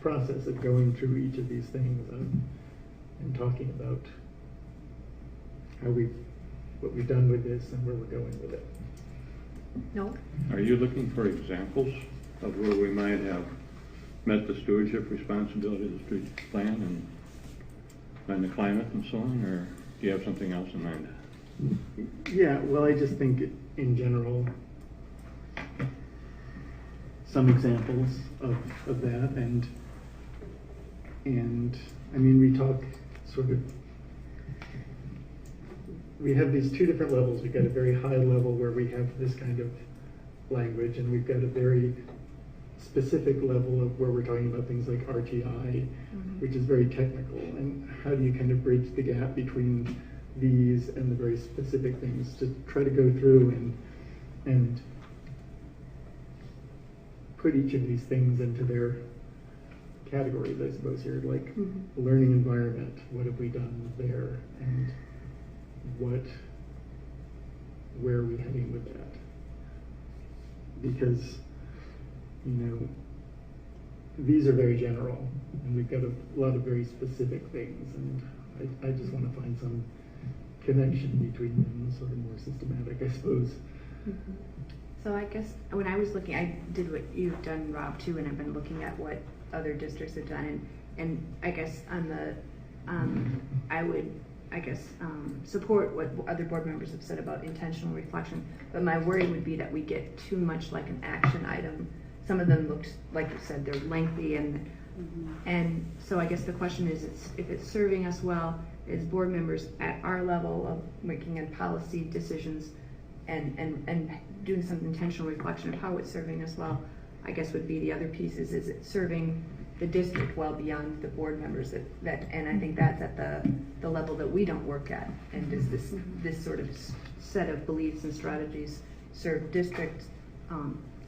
Speaker 8: process of going through each of these things and talking about what we've done with this and where we're going with it.
Speaker 1: No?
Speaker 10: Are you looking for examples of where we might have met the stewardship responsibility of the strategic plan and the climate and so on, or do you have something else in mind?
Speaker 8: Yeah, well, I just think in general, some examples of that, and I mean, we talk sort of, we have these two different levels. We've got a very high level where we have this kind of language, and we've got a very specific level of where we're talking about things like RTI, which is very technical. And how do you kind of bridge the gap between these and the very specific things to try to go through and put each of these things into their categories, I suppose, here, like learning environment, what have we done there, and where are we heading with that? Because, these are very general, and we've got a lot of very specific things, and I just want to find some connection between them, sort of more systematic, I suppose.
Speaker 1: So I guess when I was looking, I did what you've done, Rob, too, and I've been looking at what other districts have done, and I guess on the, I would, support what other board members have said about intentional reflection, but my worry would be that we get too much like an action item. Some of them look, like you said, they're lengthy, and so I guess the question is, if it's serving us well as board members at our level of making policy decisions and doing some intentional reflection of how it's serving us well, I guess would be the other pieces. Is it serving the district well beyond the board members and I think that's at the level that we don't work at. And does this sort of set of beliefs and strategies serve district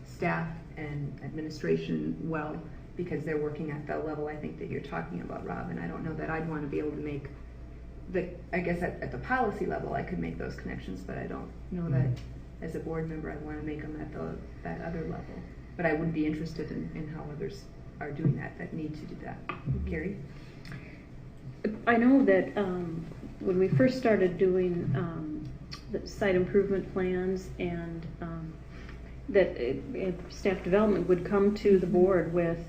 Speaker 1: staff and administration well, because they're working at the level I think that you're talking about, Rob? And I don't know that I'd want to be able to make I guess at the policy level I could make those connections, but I don't know that as a board member I want to make them at that other level. But I would be interested in how others are doing that need to do that. Gary?
Speaker 9: I know that when we first started doing the site improvement plans and that staff development would come to the board with,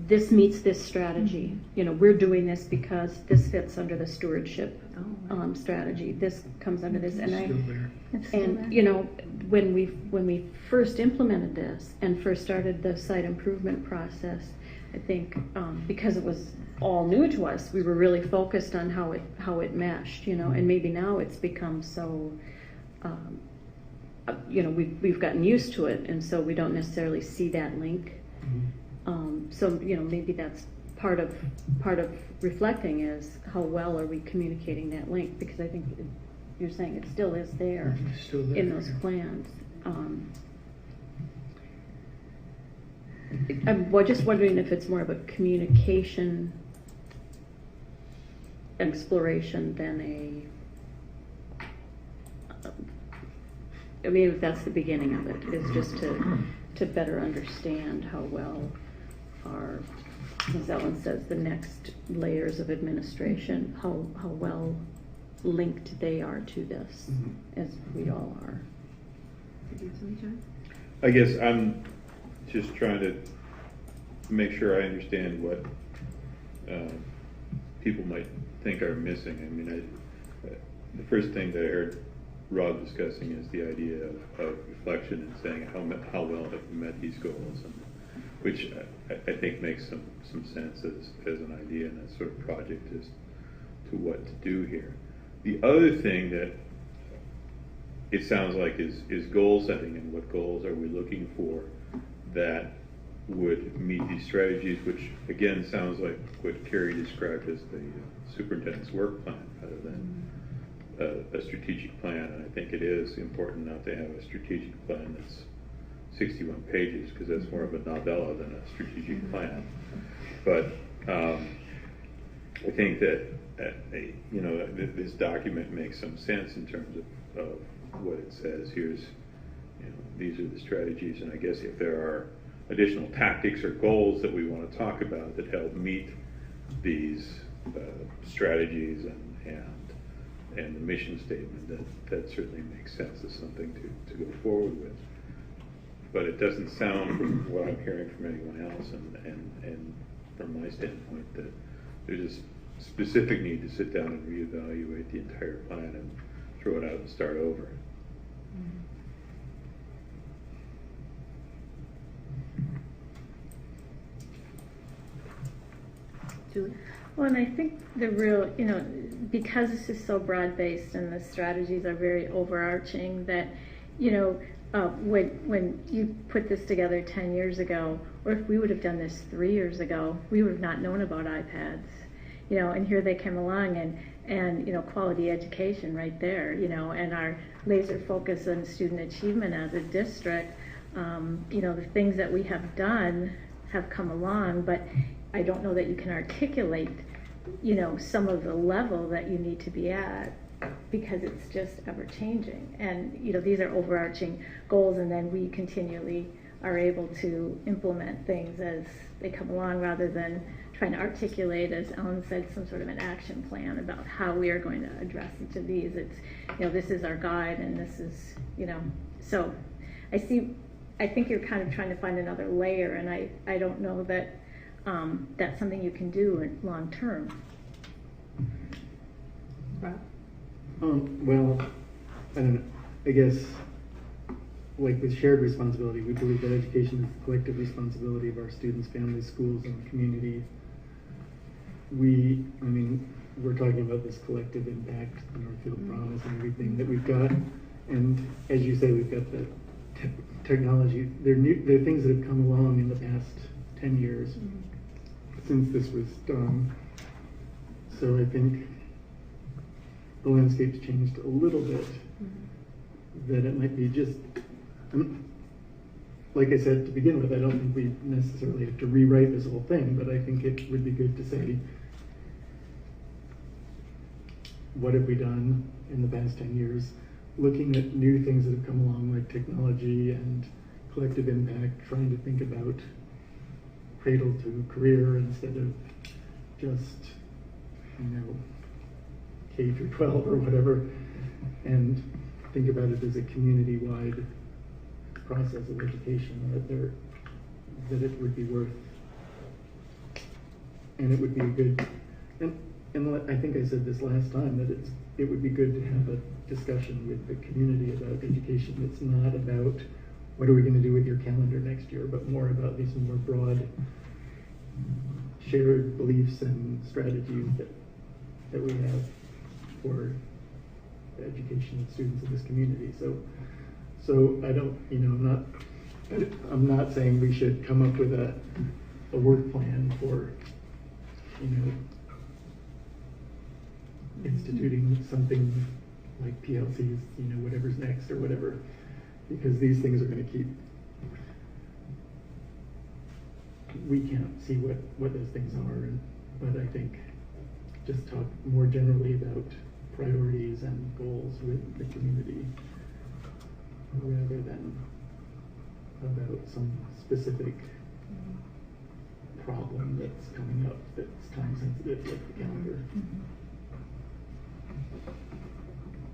Speaker 9: this meets this strategy. You know, we're doing this because this fits under the stewardship strategy. This comes under this, and
Speaker 2: Still there.
Speaker 9: and you know, when we first implemented this and first started the site improvement process, I think because it was all new to us, we were really focused on how it meshed, you know, and maybe now it's become so, you know, we've gotten used to it, and so we don't necessarily see that link. So you know, maybe that's part of reflecting is how well are we communicating that link, because I think you're saying it still is there,
Speaker 2: It's still there,
Speaker 9: in those
Speaker 2: yeah.
Speaker 9: plans. I'm just wondering if it's more of a communication exploration than I mean, if that's the beginning of it, is just to better understand how well our, as Ellen says, the next layers of administration, how well linked they are to this, as we all are.
Speaker 4: I guess I'm just trying to make sure I understand what people might think are missing. I mean, the first thing that I heard Rob discussing is the idea of reflection and saying how well have we met these goals, and which I think makes some sense as an idea and a sort of project as to what to do here. The other thing that it sounds like is goal setting, and what goals are we looking for that would meet these strategies, which again sounds like what Carrie described as the superintendent's work plan rather than a strategic plan. And I think it is important not to have a strategic plan that's 61 pages, because that's more of a novella than a strategic plan. But I think that you know, this document makes some sense in terms of what it says. Here's, you know, these are the strategies, and I guess if there are additional tactics or goals that we want to talk about that help meet these strategies and the mission statement, that certainly makes sense as something to go forward with. But it doesn't sound, from what I'm hearing from anyone else and from my standpoint, that there's a specific need to sit down and reevaluate the entire plan and throw it out and start over.
Speaker 1: Julie?
Speaker 6: Well, and I think the real, you know, because this is so broad-based and the strategies are very overarching, that, you know, when you put this together 10 years ago, or if we would have done this 3 years ago, we would have not known about iPads, you know, and here they came along, and you know, quality education right there, you know, and our laser focus on student achievement as a district, you know, the things that we have done have come along, but I don't know that you can articulate, you know, some of the level that you need to be at, because it's just ever changing. And, you know, these are overarching goals, and then we continually are able to implement things as they come along, rather than trying to articulate, as Ellen said, some sort of an action plan about how we are going to address each of these. It's, you know, this is our guide, and this is, you know, so I think you're kind of trying to find another layer, and I don't know that that's something you can do long term.
Speaker 8: Well, I don't know. I guess, like with shared responsibility, we believe that education is the collective responsibility of our students, families, schools, and the community. I mean, we're talking about this collective impact, the Northfield Promise, and everything that we've got. And as you say, we've got the technology. There are things that have come along in the past 10 years since this was done. So I think the landscape's changed a little bit, that it might be just, like I said to begin with, I don't think we necessarily have to rewrite this whole thing, but I think it would be good to say, what have we done in the past 10 years, looking at new things that have come along, like technology and collective impact, trying to think about cradle to career instead of just K through 12 or whatever, and think about it as a community-wide process of education that it would be worth, and it would be a good, and I think I said this last time, that it would be good to have a discussion with the community about education that's not about what are we going to do with your calendar next year, but more about these more broad shared beliefs and strategies that we have for the education of students in this community. So I don't, I'm not saying we should come up with a work plan for, instituting something like PLCs, whatever's next or whatever, because these things are going to keep, we can't see what those things are, but I think just talk more generally about priorities and goals with the community rather than about some specific problem that's coming up that's time sensitive, like the calendar.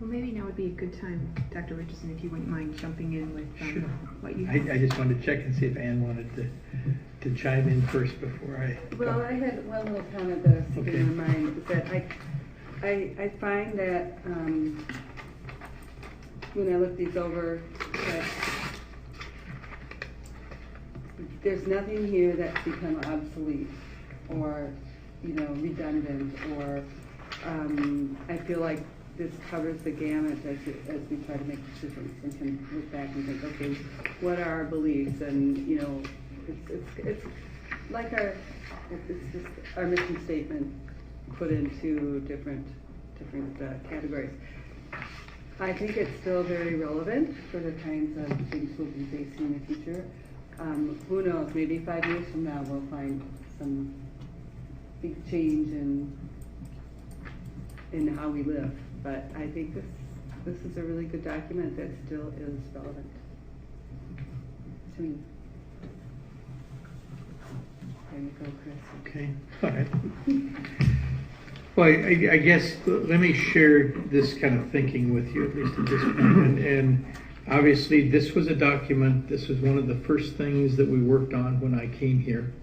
Speaker 1: Well, maybe now would be a good time, Dr. Richardson, if you wouldn't mind jumping in with
Speaker 2: Sure.
Speaker 1: what you have.
Speaker 2: I just wanted to check and see if Ann wanted to chime in first before I.
Speaker 5: Well, I had one little comment that was sticking in my mind, is that I find that when I look these over, that there's nothing here that's become obsolete or, redundant, or I feel like this covers the gamut as we try to make decisions and can look back and think, okay, what are our beliefs? And it's like it's just our mission statement put into different categories. I think it's still very relevant for the kinds of things we'll be facing in the future. Who knows? Maybe 5 years from now we'll find some big change in how we live. But I think this is a really good document that still is relevant to me. There you go, Chris.
Speaker 2: Okay, all right. Well, I guess let me share this kind of thinking with you, at least at this point. And obviously, this was a document. This was one of the first things that we worked on when I came here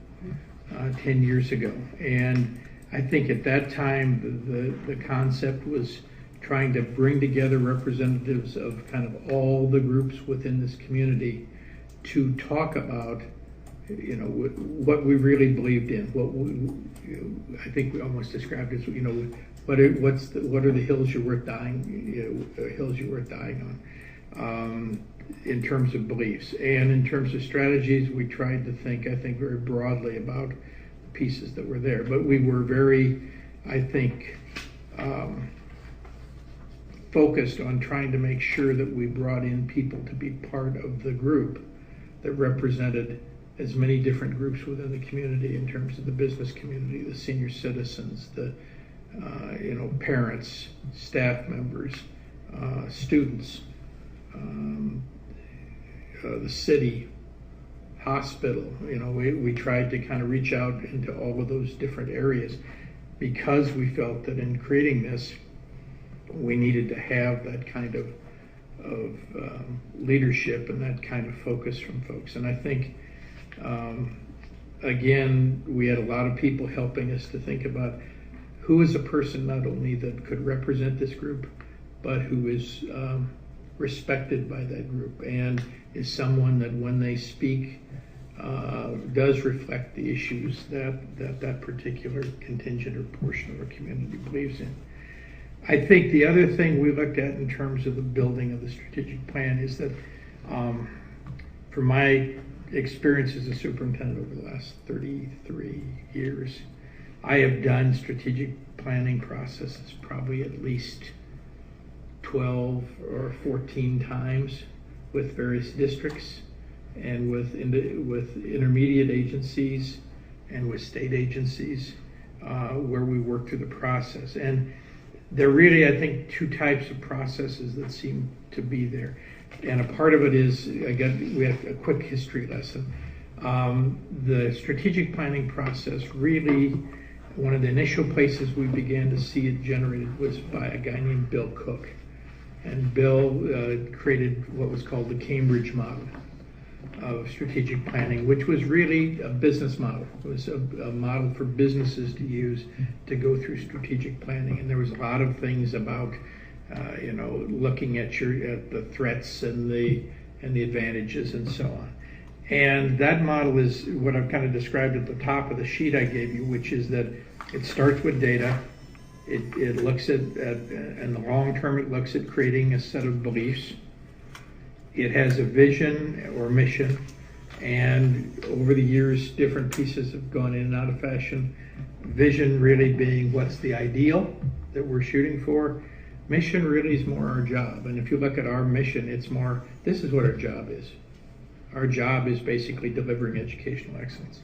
Speaker 2: 10 years ago. And I think at that time, the concept was trying to bring together representatives of kind of all the groups within this community to talk about, what we really believed in. I think we almost described it as, what are the hills you're worth dying, hills you're worth dying on, in terms of beliefs. And in terms of strategies, we tried to think, I think, very broadly about the pieces that were there. But we were very, I think, focused on trying to make sure that we brought in people to be part of the group that represented as many different groups within the community, in terms of the business community, the senior citizens, the parents, staff members, students, the city, hospital. We tried to kind of reach out into all of those different areas because we felt that in creating this, we needed to have that kind of leadership and that kind of focus from folks. And I think, again, we had a lot of people helping us to think about who is a person not only that could represent this group, but who is respected by that group and is someone that when they speak does reflect the issues that particular contingent or portion of our community believes in. I think the other thing we looked at in terms of the building of the strategic plan is that, from my experience as a superintendent over the last 33 years, I have done strategic planning processes probably at least 12 or 14 times with various districts and with intermediate agencies and with state agencies where we work through the process. And there are really, I think, two types of processes that seem to be there. And a part of it is, again, we have a quick history lesson. The strategic planning process really One of the initial places we began to see it generated was by a guy named Bill Cook. And Bill created what was called the Cambridge model of strategic planning, which was really a business model. It was a model for businesses to use to go through strategic planning. And there was a lot of things about, looking at the threats and the advantages and so on. And that model is what I've kind of described at the top of the sheet I gave you, which is that it starts with data. It looks at in the long term, it looks at creating a set of beliefs. It has a vision or mission, and over the years, different pieces have gone in and out of fashion. Vision really being what's the ideal that we're shooting for. Mission really is more our job. And if you look at our mission, it's more, this is what our job is. Our job is basically delivering educational excellence.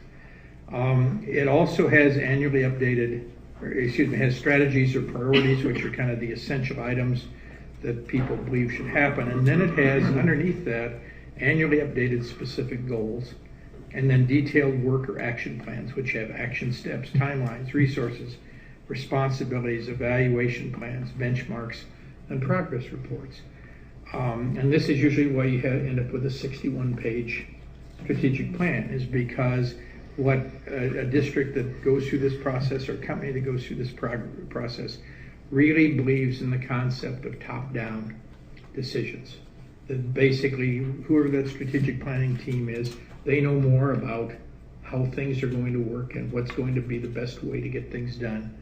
Speaker 2: It also has annually updated, has strategies or priorities, which are kind of the essential items that people believe should happen. And then it has, underneath that, annually updated specific goals, and then detailed work or action plans, which have action steps, timelines, resources, responsibilities, evaluation plans, benchmarks, and progress reports. And this is usually why you end up with a 61-page strategic plan, is because what a district that goes through this process or a company that goes through this process really believes in the concept of top-down decisions. That basically, whoever that strategic planning team is, they know more about how things are going to work and what's going to be the best way to get things done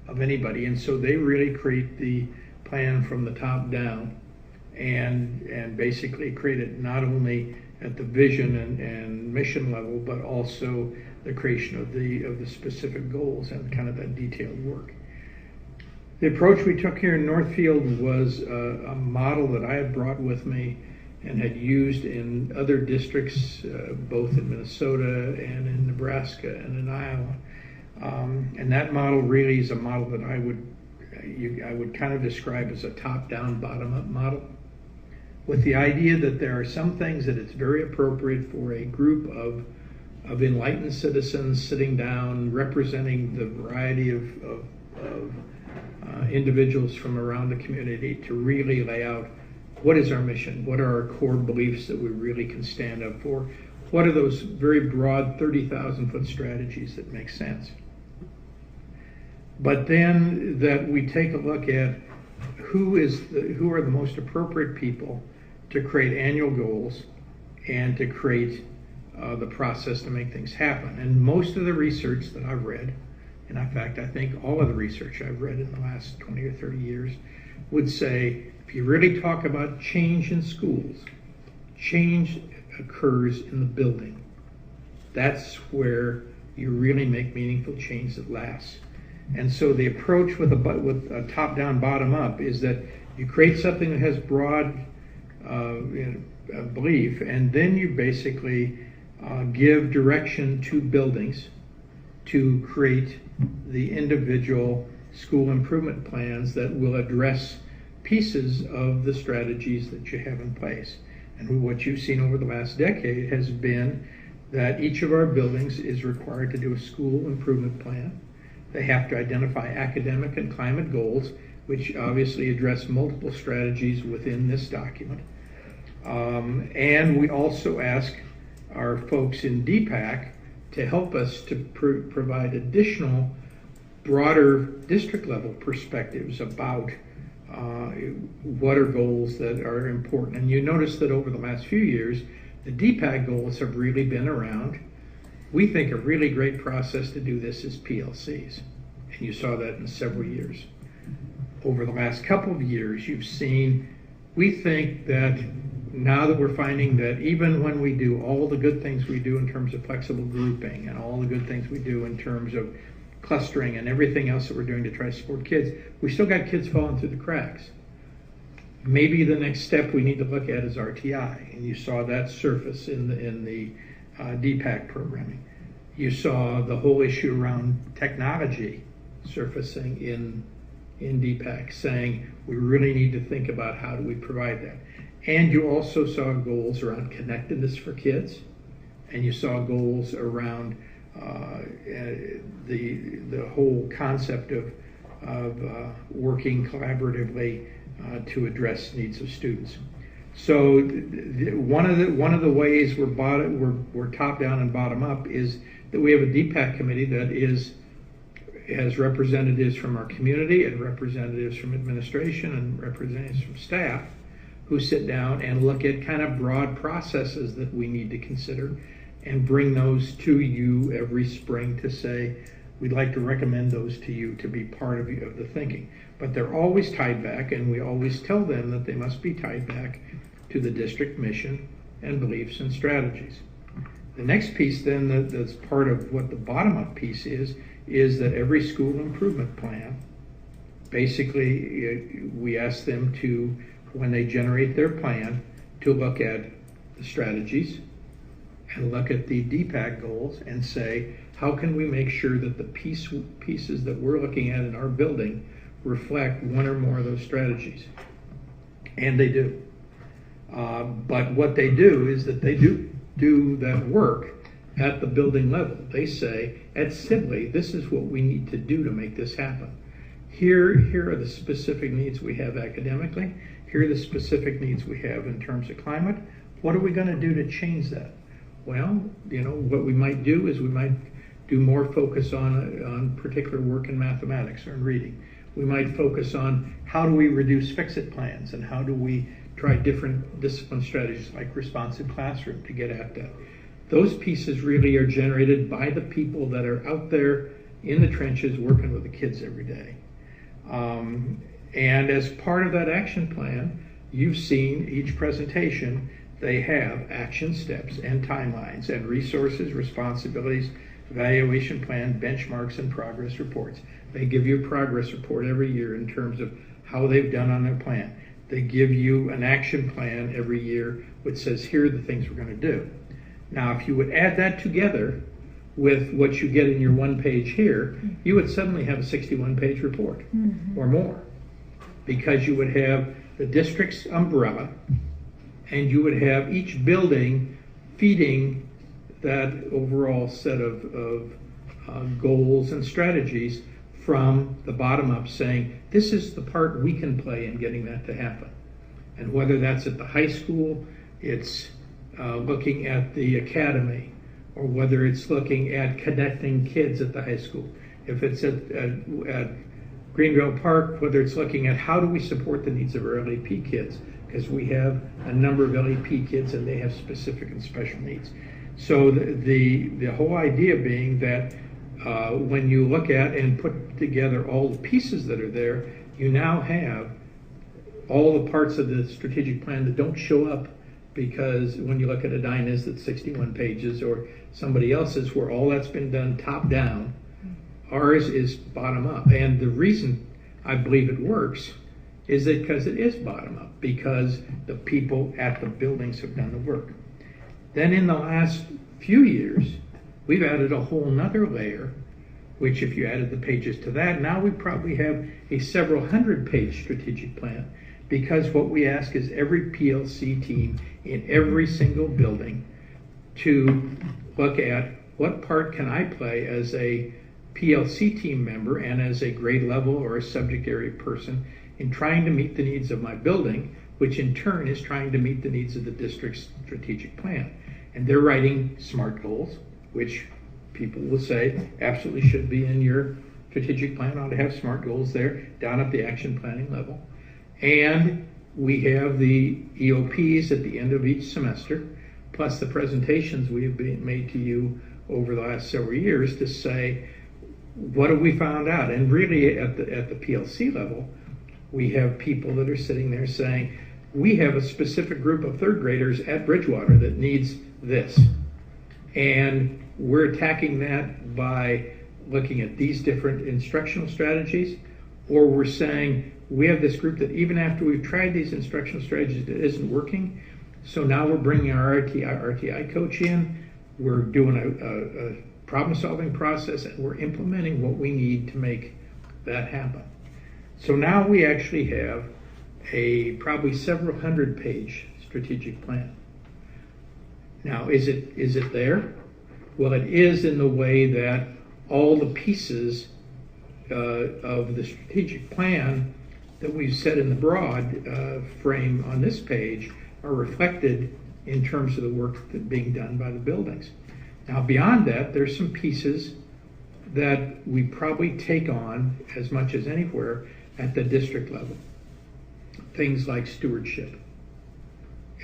Speaker 2: of anybody. And so they really create the plan from the top down and basically create it not only at the vision and mission level, but also the creation of the specific goals and kind of that detailed work. The approach we took here in Northfield was a model that I had brought with me and had used in other districts, both in Minnesota and in Nebraska and in Iowa. And that model really is a model that I would kind of describe as a top-down, bottom-up model, with the idea that there are some things that it's very appropriate for a group of enlightened citizens sitting down, representing the variety of individuals from around the community, to really lay out what is our mission, what are our core beliefs that we really can stand up for, what are those very broad 30,000-foot strategies that make sense. But then that we take a look at who are the most appropriate people to create annual goals and to create the process to make things happen. And most of the research that I've read, and in fact I think all of the research I've read in the last 20 or 30 years, would say if you really talk about change in schools, change occurs in the building. That's where you really make meaningful change that lasts. And so the approach with a top-down, bottom-up is that you create something that has broad belief, and then you basically give direction to buildings to create the individual school improvement plans that will address pieces of the strategies that you have in place. And what you've seen over the last decade has been that each of our buildings is required to do a school improvement plan. They have to identify academic and climate goals, which obviously address multiple strategies within this document. And we also ask our folks in DPAC to help us to provide additional broader district level perspectives about what are goals that are important. And you notice that over the last few years, the DPAC goals have really been around. We think a really great process to do this is PLCs, and you saw that in several years. Over the last couple of years, you've seen, we think that now that we're finding that even when we do all the good things we do in terms of flexible grouping and all the good things we do in terms of clustering and everything else that we're doing to try to support kids, we still got kids falling through the cracks. Maybe the next step we need to look at is RTI, and you saw that surface in the DPAC programming. You saw the whole issue around technology surfacing in DPAC, saying we really need to think about how do we provide that. And you also saw goals around connectedness for kids, and you saw goals around the whole concept of working collaboratively to address needs of students. So one of the ways we're top down and bottom up is that we have a DPAC committee that has representatives from our community and representatives from administration and representatives from staff who sit down and look at kind of broad processes that we need to consider and bring those to you every spring to say, we'd like to recommend those to you to be part of the thinking. But they're always tied back, and we always tell them that they must be tied back to the district mission and beliefs and strategies. The next piece then that's part of what the bottom-up piece is that every school improvement plan, basically we ask them to, when they generate their plan, to look at the strategies and look at the DPAC goals and say, how can we make sure that the pieces that we're looking at in our building reflect one or more of those strategies? And they do. But what they do is that they do that work at the building level. They say, at Sibley, this is what we need to do to make this happen. Here are the specific needs we have academically. Here are the specific needs we have in terms of climate. What are we going to do to change that? Well, what we might do is we might do more focus on particular work in mathematics or in reading. We might focus on how do we reduce fix-it plans and how do we try different discipline strategies like responsive classroom to get at that. Those pieces really are generated by the people that are out there in the trenches working with the kids every day. And as part of that action plan, you've seen each presentation, they have action steps and timelines and resources, responsibilities, evaluation plan, benchmarks, and progress reports. They give you a progress report every year in terms of how they've done on their plan. They give you an action plan every year which says, here are the things we're going to do. Now, if you would add that together with what you get in your one page here, you would suddenly have a 61-page report or more, because you would have the district's umbrella and you would have each building feeding that overall set of goals and strategies from the bottom up, saying this is the part we can play in getting that to happen. And whether that's at the high school, it's looking at the academy, or whether it's looking at connecting kids at the high school. If it's at Greenville Park, whether it's looking at how do we support the needs of our LEP kids, because we have a number of LEP kids and they have specific and special needs. So the whole idea being that when you look at and put together all the pieces that are there, you now have all the parts of the strategic plan that don't show up, because when you look at a Dyna's that's 61 pages or somebody else's where all that's been done top down, ours is bottom up. And the reason I believe it works is that because it is bottom up, because the people at the buildings have done the work. Then in the last few years, we've added a whole nother layer, which if you added the pages to that, now we probably have a several hundred-page strategic plan, because what we ask is every PLC team in every single building to look at what part can I play as a PLC team member and as a grade level or a subject area person in trying to meet the needs of my building, which in turn is trying to meet the needs of the district's strategic plan. And they're writing SMART goals, which people will say absolutely should be in your strategic plan, ought to have SMART goals there, down at the action planning level. And we have the EOPs at the end of each semester, plus the presentations we have made to you over the last several years to say, what have we found out? And really at the PLC level, we have people that are sitting there saying, we have a specific group of third graders at Bridgewater that needs this. And we're attacking that by looking at these different instructional strategies, or we're saying, we have this group that even after we've tried these instructional strategies, it isn't working. So now we're bringing our RTI coach in. We're doing a problem-solving process, and we're implementing what we need to make that happen. So now we actually have a probably several hundred-page strategic plan. Now, is it there? Well, it is in the way that all the pieces of the strategic plan that we've set in the broad frame on this page are reflected in terms of the work that's being done by the buildings. Now, beyond that, there's some pieces that we probably take on as much as anywhere at the district level. Things like stewardship.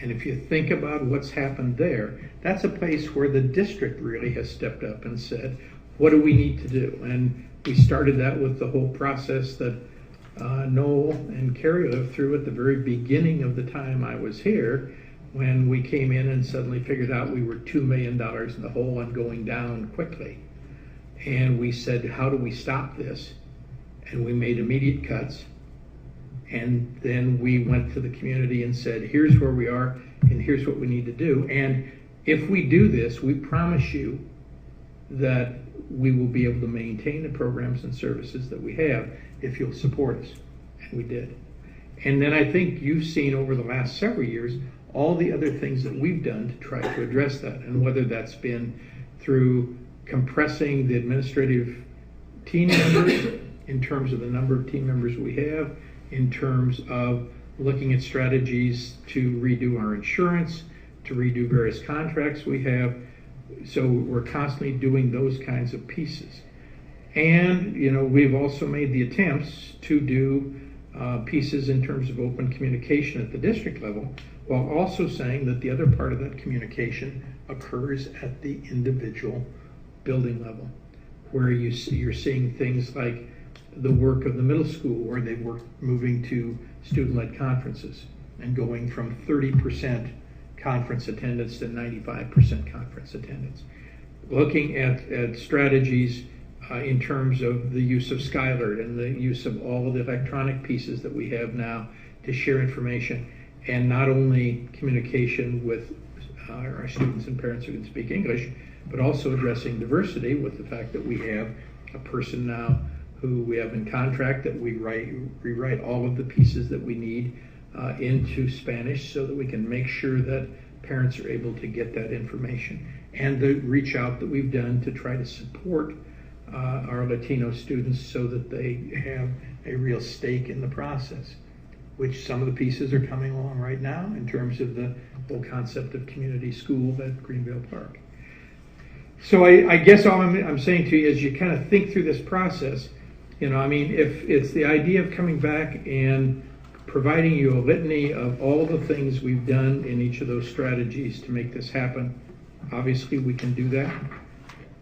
Speaker 2: And if you think about what's happened there, that's a place where the district really has stepped up and said, what do we need to do? And we started that with the whole process that Noel and Carrie lived through at the very beginning of the time I was here, when we came in and suddenly figured out we were $2 million in the hole and going down quickly. And we said, how do we stop this? And we made immediate cuts. And then we went to the community and said, here's where we are and here's what we need to do. And if we do this, we promise you that we will be able to maintain the programs and services that we have if you'll support us. And we did. And then I think you've seen over the last several years all the other things that we've done to try to address that. And whether that's been through compressing the administrative team members in terms of the number of team members we have, in terms of looking at strategies to redo our insurance, to redo various contracts we have. So we're constantly doing those kinds of pieces. And, you know, we've also made the attempts to do pieces in terms of open communication at the district level, while also saying that the other part of that communication occurs at the individual building level, where you're seeing things like the work of the middle school, where they were moving to student-led conferences and going from 30% conference attendance to 95% conference attendance. Looking at strategies in terms of the use of Skylert and the use of all of the electronic pieces that we have now to share information, and not only communication with our students and parents who can speak English, but also addressing diversity with the fact that we have a person now who we have in contract that we rewrite all of the pieces that we need into Spanish so that we can make sure that parents are able to get that information. And the reach out that we've done to try to support our Latino students so that they have a real stake in the process, which some of the pieces are coming along right now in terms of the whole concept of community school at Greenville Park. So I guess all I'm saying to you is you kind of think through this process. You know, I mean, if it's the idea of coming back and providing you a litany of all the things we've done in each of those strategies to make this happen, obviously we can do that.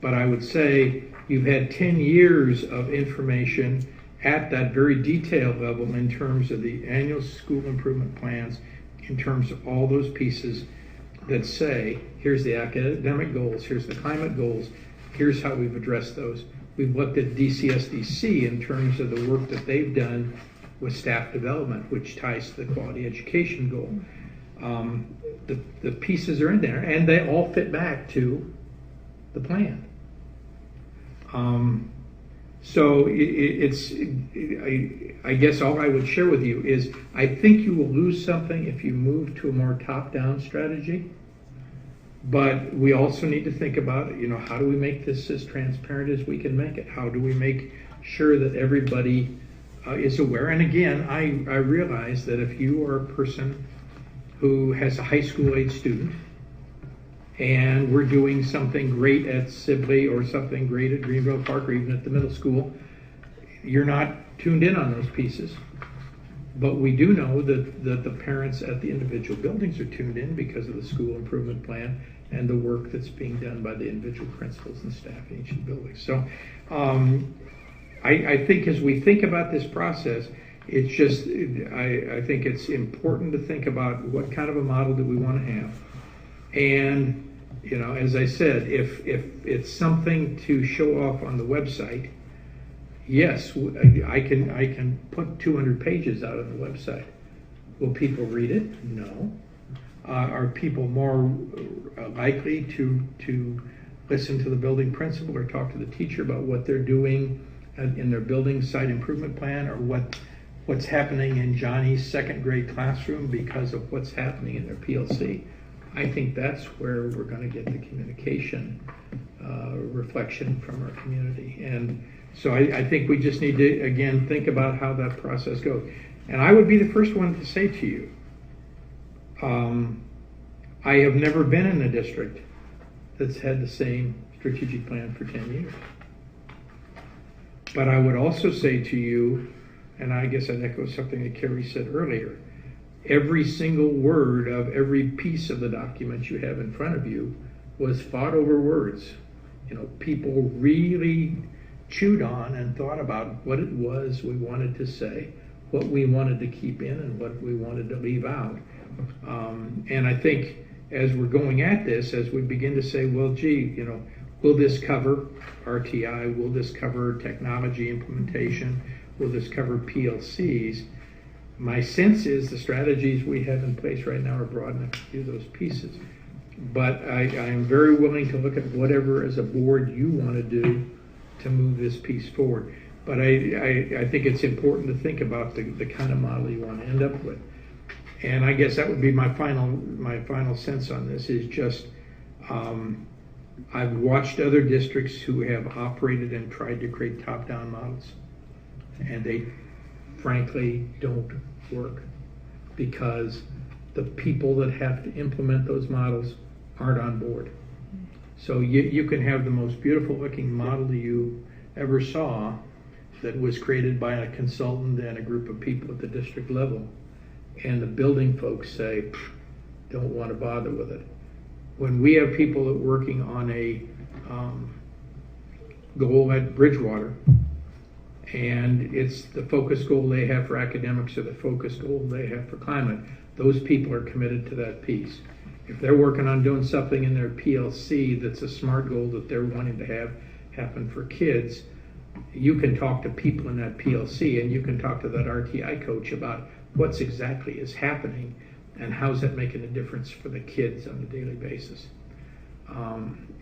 Speaker 2: But I would say you've had 10 years of information at that very detailed level in terms of the annual school improvement plans, in terms of all those pieces that say, here's the academic goals, here's the climate goals, here's how we've addressed those. We've looked at DCSDC in terms of the work that they've done with staff development, which ties to the quality education goal. The pieces are in there, and they all fit back to the plan. So I guess all I would share with you is I think you will lose something if you move to a more top-down strategy. But we also need to think about, you know, how do we make this as transparent as we can make it? How do we make sure that everybody is aware? And again, I realize that if you are a person who has a high school age student and we're doing something great at Sibley or something great at Greenville Park or even at the middle school, you're not tuned in on those pieces. But we do know that the parents at the individual buildings are tuned in because of the school improvement plan and the work that's being done by the individual principals and staff in each of the buildings. So I think as we think about this process, it's just, I think it's important to think about what kind of a model do we want to have. And, you know, as I said, if it's something to show off on the website, yes, I can put 200 pages out on the website. Will people read it? No. Are people more likely to listen to the building principal or talk to the teacher about what they're doing in their building site improvement plan, or what's happening in Johnny's second grade classroom because of what's happening in their PLC? I think that's where we're going to get the communication reflection from our community. And so I think we just need to, again, think about how that process goes. And I would be the first one to say to you, I have never been in a district that's had the same strategic plan for 10 years. But I would also say to you, and I guess I'd echo something that Carrie said earlier, every single word of every piece of the document you have in front of you was fought over words. You know, people really chewed on and thought about what it was we wanted to say, what we wanted to keep in, and what we wanted to leave out. And I think as we're going at this, as we begin to say, well, gee, you know, will this cover RTI? Will this cover technology implementation? Will this cover PLCs? My sense is the strategies we have in place right now are broad enough to do those pieces. But I am very willing to look at whatever as a board you want to do to move this piece forward. But I think it's important to think about the kind of model you want to end up with. And I guess that would be my final sense on this is just I've watched other districts who have operated and tried to create top-down models, and they frankly don't work because the people that have to implement those models aren't on board. So you can have the most beautiful looking model you ever saw that was created by a consultant and a group of people at the district level, and the building folks say, don't want to bother with it. When we have people that are working on a goal at Bridgewater, and it's the focus goal they have for academics or the focus goal they have for climate, those people are committed to that piece. If they're working on doing something in their PLC that's a SMART goal that they're wanting to have happen for kids, you can talk to people in that PLC and you can talk to that RTI coach about what's exactly is happening and how's that making a difference for the kids on a daily basis.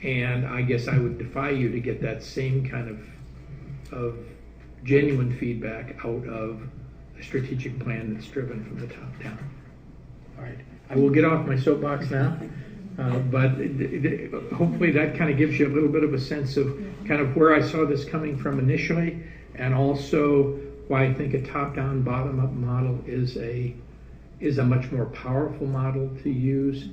Speaker 2: And I guess I would defy you to get that same kind of genuine feedback out of a strategic plan that's driven from the top down. All right, I will get off my soapbox now, but hopefully that kind of gives you a little bit of a sense of kind of where I saw this coming from initially, and also why I think a top-down, bottom-up model is a much more powerful model to use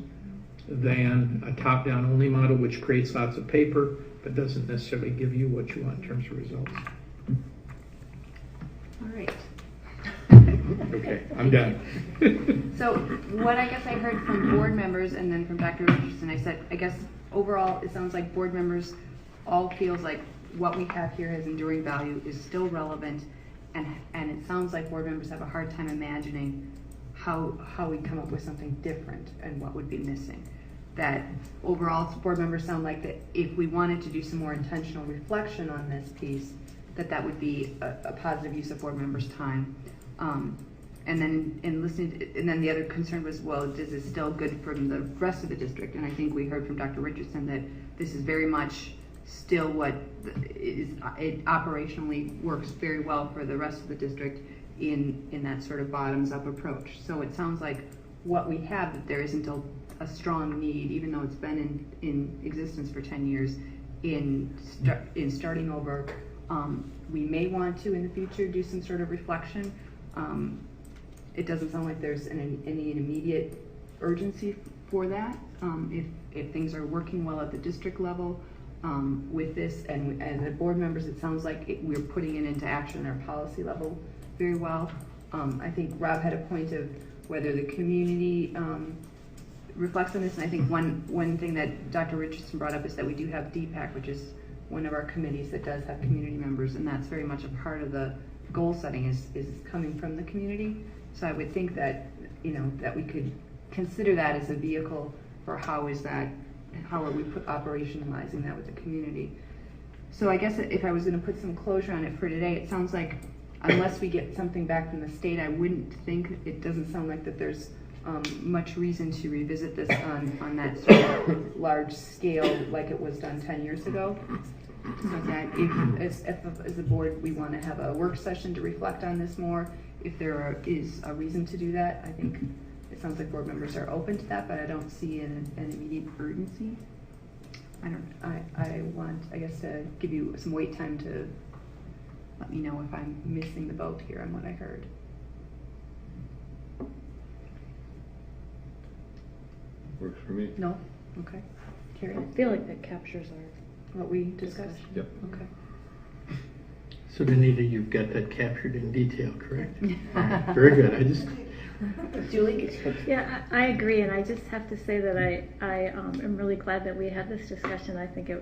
Speaker 2: than a top-down only model, which creates lots of paper but doesn't necessarily give you what you want in terms of results.
Speaker 1: All right.
Speaker 2: Okay, I'm done.
Speaker 1: So what I guess I heard from board members and then from Dr. Richardson, I guess overall it sounds like board members all feels like what we have here as enduring value is still relevant, and it sounds like board members have a hard time imagining how we come up with something different and what would be missing. That overall board members sound like that if we wanted to do some more intentional reflection on this piece, that would be a positive use of board members' time. And then in listening to, and then the other concern was, well, is it still good for the rest of the district? And I think we heard from Dr. Richardson that this is very much still what it operationally works very well for the rest of the district in that sort of bottoms-up approach. So it sounds like what we have, that there isn't a strong need, even though it's been in existence for 10 years, in starting over. We may want to in the future do some sort of reflection. It doesn't sound like there's any immediate urgency for that. If things are working well at the district level with this, and the board members, it sounds like we're putting it into action at our policy level very well. I think Rob had a point of whether the community reflects on this, and I think one thing that Dr. Richardson brought up is that we do have DPAC, which is one of our committees that does have community members, and that's very much a part of the goal setting is coming from the community. So I would think that, you know, that we could consider that as a vehicle for how are we operationalizing that with the community. So I guess if I was going to put some closure on it for today, it sounds like unless we get something back from the state, I wouldn't think, it doesn't sound like that there's much reason to revisit this on that sort of large scale like it was done 10 years ago. So that if as a board we want to have a work session to reflect on this more, if there is a reason to do that, I think it sounds like board members are open to that, but I don't see an immediate urgency. I want, I guess, to give you some wait time to let me know if I'm missing the boat here on what I heard.
Speaker 10: Works for me.
Speaker 1: No? Okay. Carrie,
Speaker 9: I feel like that captures our
Speaker 1: what we discussed?
Speaker 9: discussion.
Speaker 10: Yep.
Speaker 1: Okay.
Speaker 2: So Danita, you've got that captured in detail, correct? All right, very good. I just,
Speaker 1: Julie?
Speaker 6: Yeah, I agree, and I just have to say that I am really glad that we had this discussion. I think it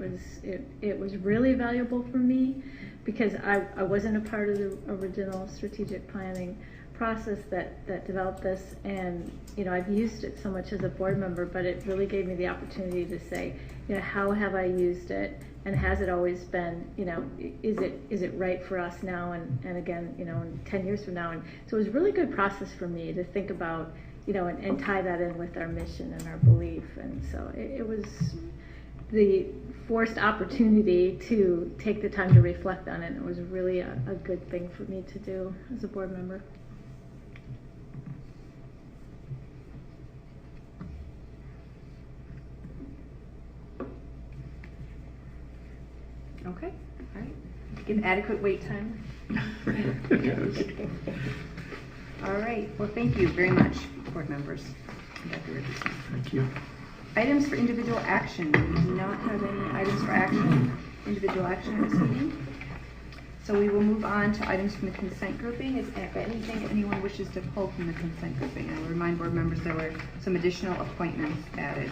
Speaker 6: was really valuable for me because I wasn't a part of the original strategic planning process that developed this, and I've used it so much as a board member, but it really gave me the opportunity to say, how have I used it, and has it always been, is it right for us now, and again, in 10 years from now. And so it was a really good process for me to think about, and tie that in with our mission and our belief. And so it was the forced opportunity to take the time to reflect on it. It was really a good thing for me to do as a board member.
Speaker 1: Okay, all right. Give adequate wait time. All right, well, thank you very much, board members. Dr. Richardson.
Speaker 2: thank you.
Speaker 1: Items for individual action. We do not have any items for action, individual action in this meeting. So we will move on to items from the consent grouping. Is there anything anyone wishes to pull from the consent grouping? I will remind board members there were some additional appointments added.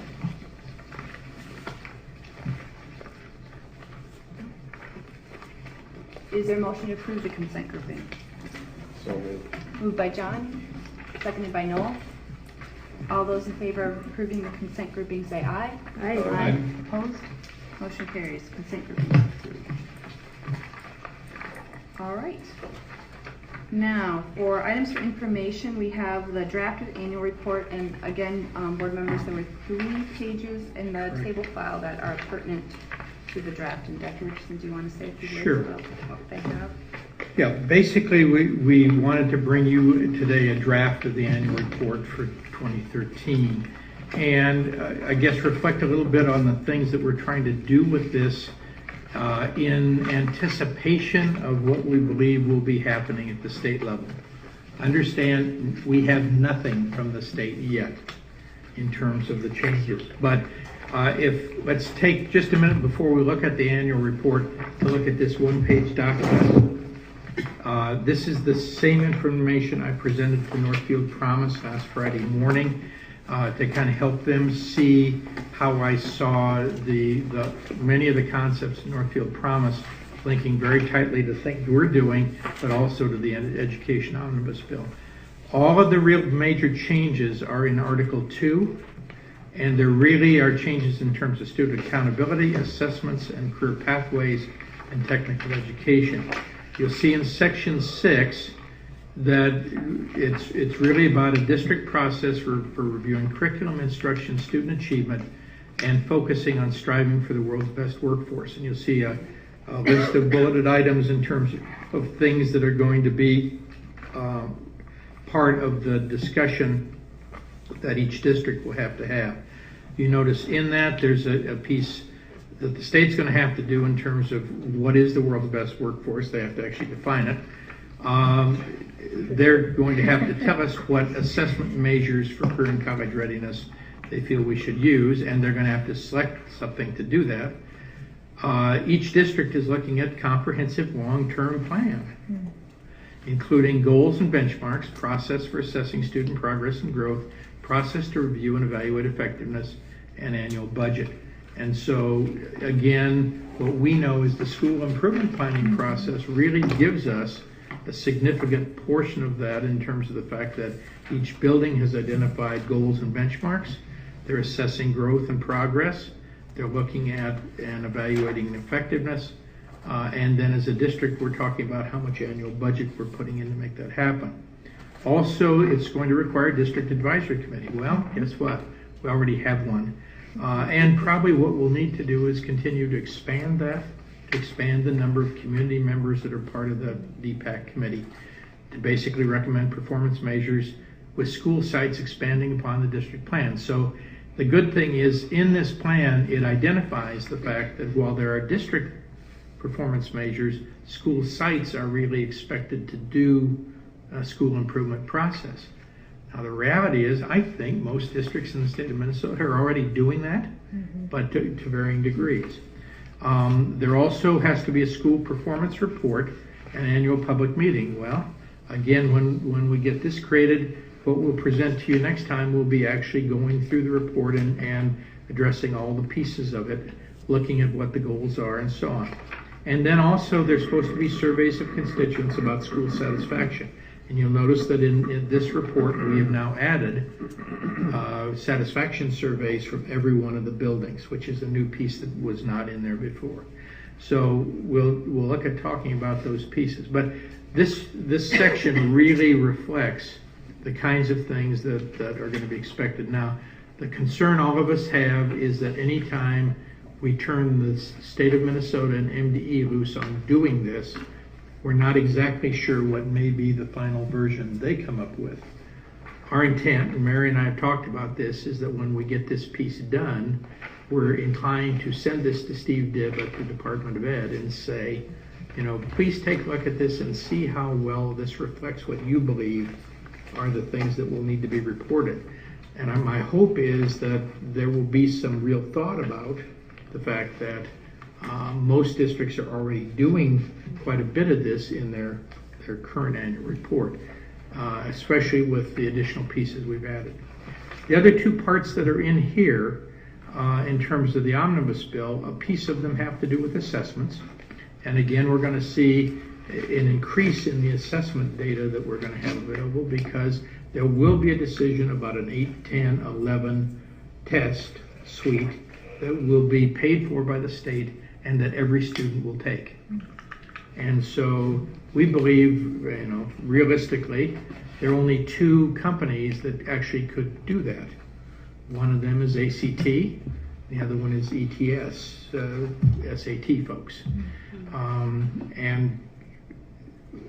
Speaker 1: Is there a motion to approve the consent grouping?
Speaker 10: So moved.
Speaker 1: Moved by John, seconded by Noel. All those in favor of approving the consent grouping say aye.
Speaker 6: Aye.
Speaker 10: Aye.
Speaker 1: Opposed? Motion carries. Consent grouping is approved. All right. Now, for items for information, we have the drafted annual report, and again, board members, there were 3 pages in the table file that are pertinent to the draft. And Dr. Richardson, do you want to say a few
Speaker 2: Sure.
Speaker 1: words about what they have?
Speaker 2: Yeah, basically, we wanted to bring you today a draft of the annual report for 2013, and I guess reflect a little bit on the things that we're trying to do with this in anticipation of what we believe will be happening at the state level. Understand, we have nothing from the state yet in terms of the changes, but let's take just a minute before we look at the annual report to look at this one-page document. This is the same information I presented to Northfield Promise last Friday morning to kind of help them see how I saw the many of the concepts in Northfield Promise linking very tightly to things we're doing, but also to the Education Omnibus Bill. All of the real major changes are in Article 2, and there really are changes in terms of student accountability, assessments, and career pathways and technical education. You'll see in Section 6 that it's really about a district process for reviewing curriculum, instruction, student achievement, and focusing on striving for the world's best workforce. And you'll see a list of bulleted items in terms of things that are going to be part of the discussion that each district will have to have. You notice in that there's a piece that the state's going to have to do in terms of what is the world's best workforce. They have to actually define it. They're going to have to tell us what assessment measures for career and college readiness they feel we should use, and they're going to have to select something to do that. Each district is looking at comprehensive long-term plan, including goals and benchmarks, process for assessing student progress and growth, process to review and evaluate effectiveness, and annual budget. And so, again, what we know is the school improvement planning process really gives us a significant portion of that in terms of the fact that each building has identified goals and benchmarks. They're assessing growth and progress. They're looking at and evaluating effectiveness. And then as a district, we're talking about how much annual budget we're putting in to make that happen. Also, it's going to require a district advisory committee. Well, guess what? We already have one. And probably what we'll need to do is continue to expand that, to expand the number of community members that are part of the DPAC committee, to basically recommend performance measures with school sites expanding upon the district plan. So The good thing is, in this plan, it identifies the fact that while there are district performance measures, school sites are really expected to do a school improvement process. Now, the reality is, I think most districts in the state of Minnesota are already doing that, but to varying degrees. There also has to be a school performance report, an annual public meeting. Well, again, when we get this created, what we'll present to you next time will be actually going through the report and addressing all the pieces of it, looking at what the goals are and so on. And then also there's supposed to be surveys of constituents about school satisfaction. And you'll notice that in this report we have now added satisfaction surveys from every one of the buildings, which is a new piece that was not in there before. So we'll look at talking about those pieces. But this section really reflects the kinds of things that are going to be expected. Now, the concern all of us have is that anytime we turn the state of Minnesota and MDE loose on doing this, we're not exactly sure what may be the final version they come up with. Our intent, and Mary and I have talked about this, is that when we get this piece done, we're inclined to send this to Steve Dibb at the Department of Ed and say, please take a look at this and see how well this reflects what you believe are the things that will need to be reported. And my hope is that there will be some real thought about the fact that most districts are already doing quite a bit of this in their current annual report, especially with the additional pieces we've added. The other two parts that are in here, in terms of the omnibus bill, a piece of them have to do with assessments. And again, we're going to see an increase in the assessment data that we're going to have available, because there will be a decision about an 8, 10, 11 test suite that will be paid for by the state and that every student will take. And so we believe, realistically, there are only two companies that actually could do that. One of them is ACT, the other one is ETS, SAT folks. And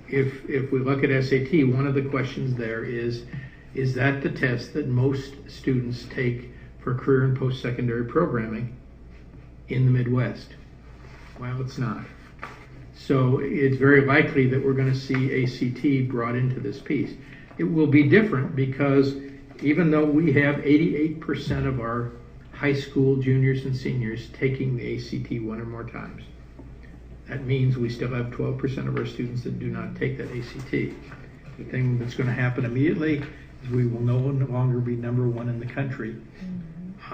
Speaker 2: if we look at SAT, one of the questions there is that the test that most students take for career and post-secondary programming in the Midwest? Well, it's not. So it's very likely that we're going to see ACT brought into this piece. It will be different because even though we have 88% of our high school juniors and seniors taking the ACT one or more times, that means we still have 12% of our students that do not take that ACT. The thing that's going to happen immediately is we will no longer be number one in the country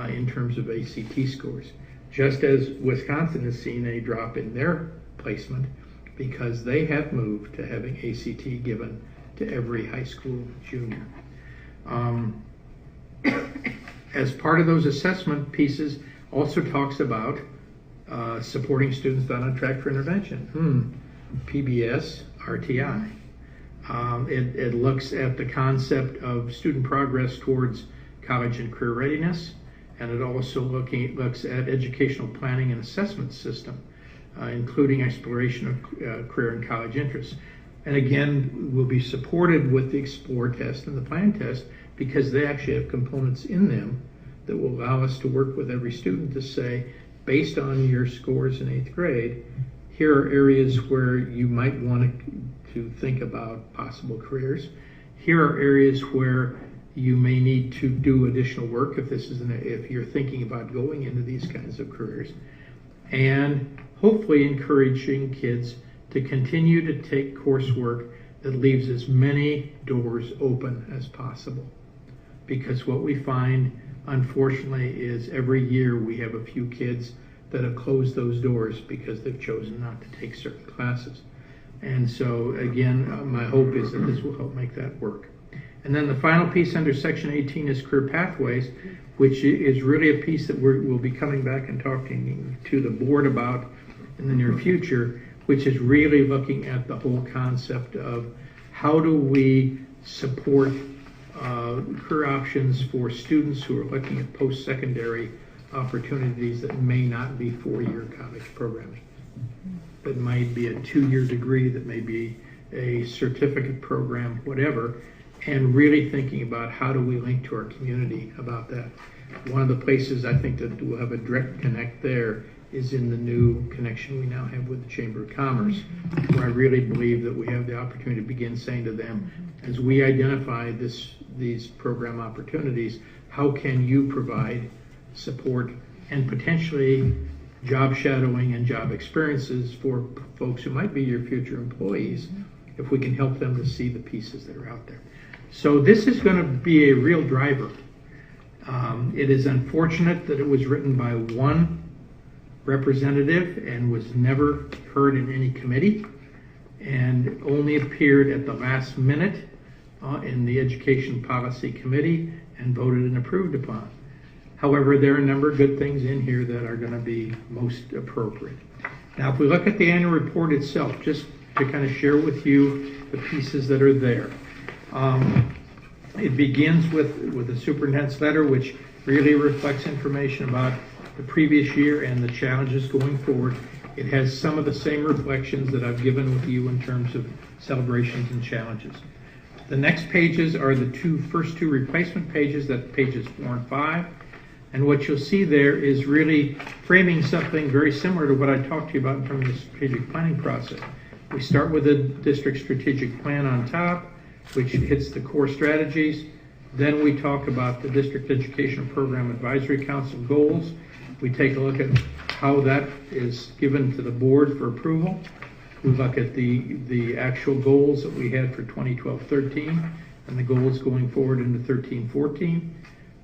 Speaker 2: in terms of ACT scores. Just as Wisconsin has seen a drop in their placement because they have moved to having ACT given to every high school junior. As part of those assessment pieces, also talks about supporting students not on track for intervention. PBS, RTI. It looks at the concept of student progress towards college and career readiness, and it also looks at educational planning and assessment system, including exploration of career and college interests. And again, we'll be supported with the Explore test and the Plan test because they actually have components in them that will allow us to work with every student to say, based on your scores in 8th grade, here are areas where you might want to think about possible careers. Here are areas where you may need to do additional work if you're thinking about going into these kinds of careers. And hopefully encouraging kids to continue to take coursework that leaves as many doors open as possible. Because what we find, unfortunately, is every year we have a few kids that have closed those doors because they've chosen not to take certain classes. And so, again, my hope is that this will help make that work. And then the final piece under Section 18 is Career Pathways, which is really a piece that we'll be coming back and talking to the board about in the near future, which is really looking at the whole concept of how do we support career options for students who are looking at post-secondary opportunities that may not be 4-year college programming, that might be a 2-year degree, that may be a certificate program, whatever, and really thinking about how do we link to our community about that. One of the places I think that we'll have a direct connect there is in the new connection we now have with the Chamber of Commerce, where I really believe that we have the opportunity to begin saying to them, as we identify these program opportunities, how can you provide support and potentially job shadowing and job experiences for folks who might be your future employees, if we can help them to see the pieces that are out there. So this is going to be a real driver. It is unfortunate that it was written by one representative and was never heard in any committee, and only appeared at the last minute in the Education Policy Committee and voted and approved upon. However, there are a number of good things in here that are going to be most appropriate. Now, if we look at the annual report itself, just to kind of share with you the pieces that are there. It begins with the superintendent's letter, which really reflects information about the previous year and the challenges going forward. It has some of the same reflections that I've given with you in terms of celebrations and challenges. The next pages are the first two replacement pages, that's pages 4 and 5. And what you'll see there is really framing something very similar to what I talked to you about in terms of the strategic planning process. We start with the district strategic plan on top, which hits the core strategies. Then we talk about the District Educational Program Advisory Council goals. We take a look at how that is given to the board for approval. We look at the actual goals that we had for 2012-13 and the goals going forward into 13-14.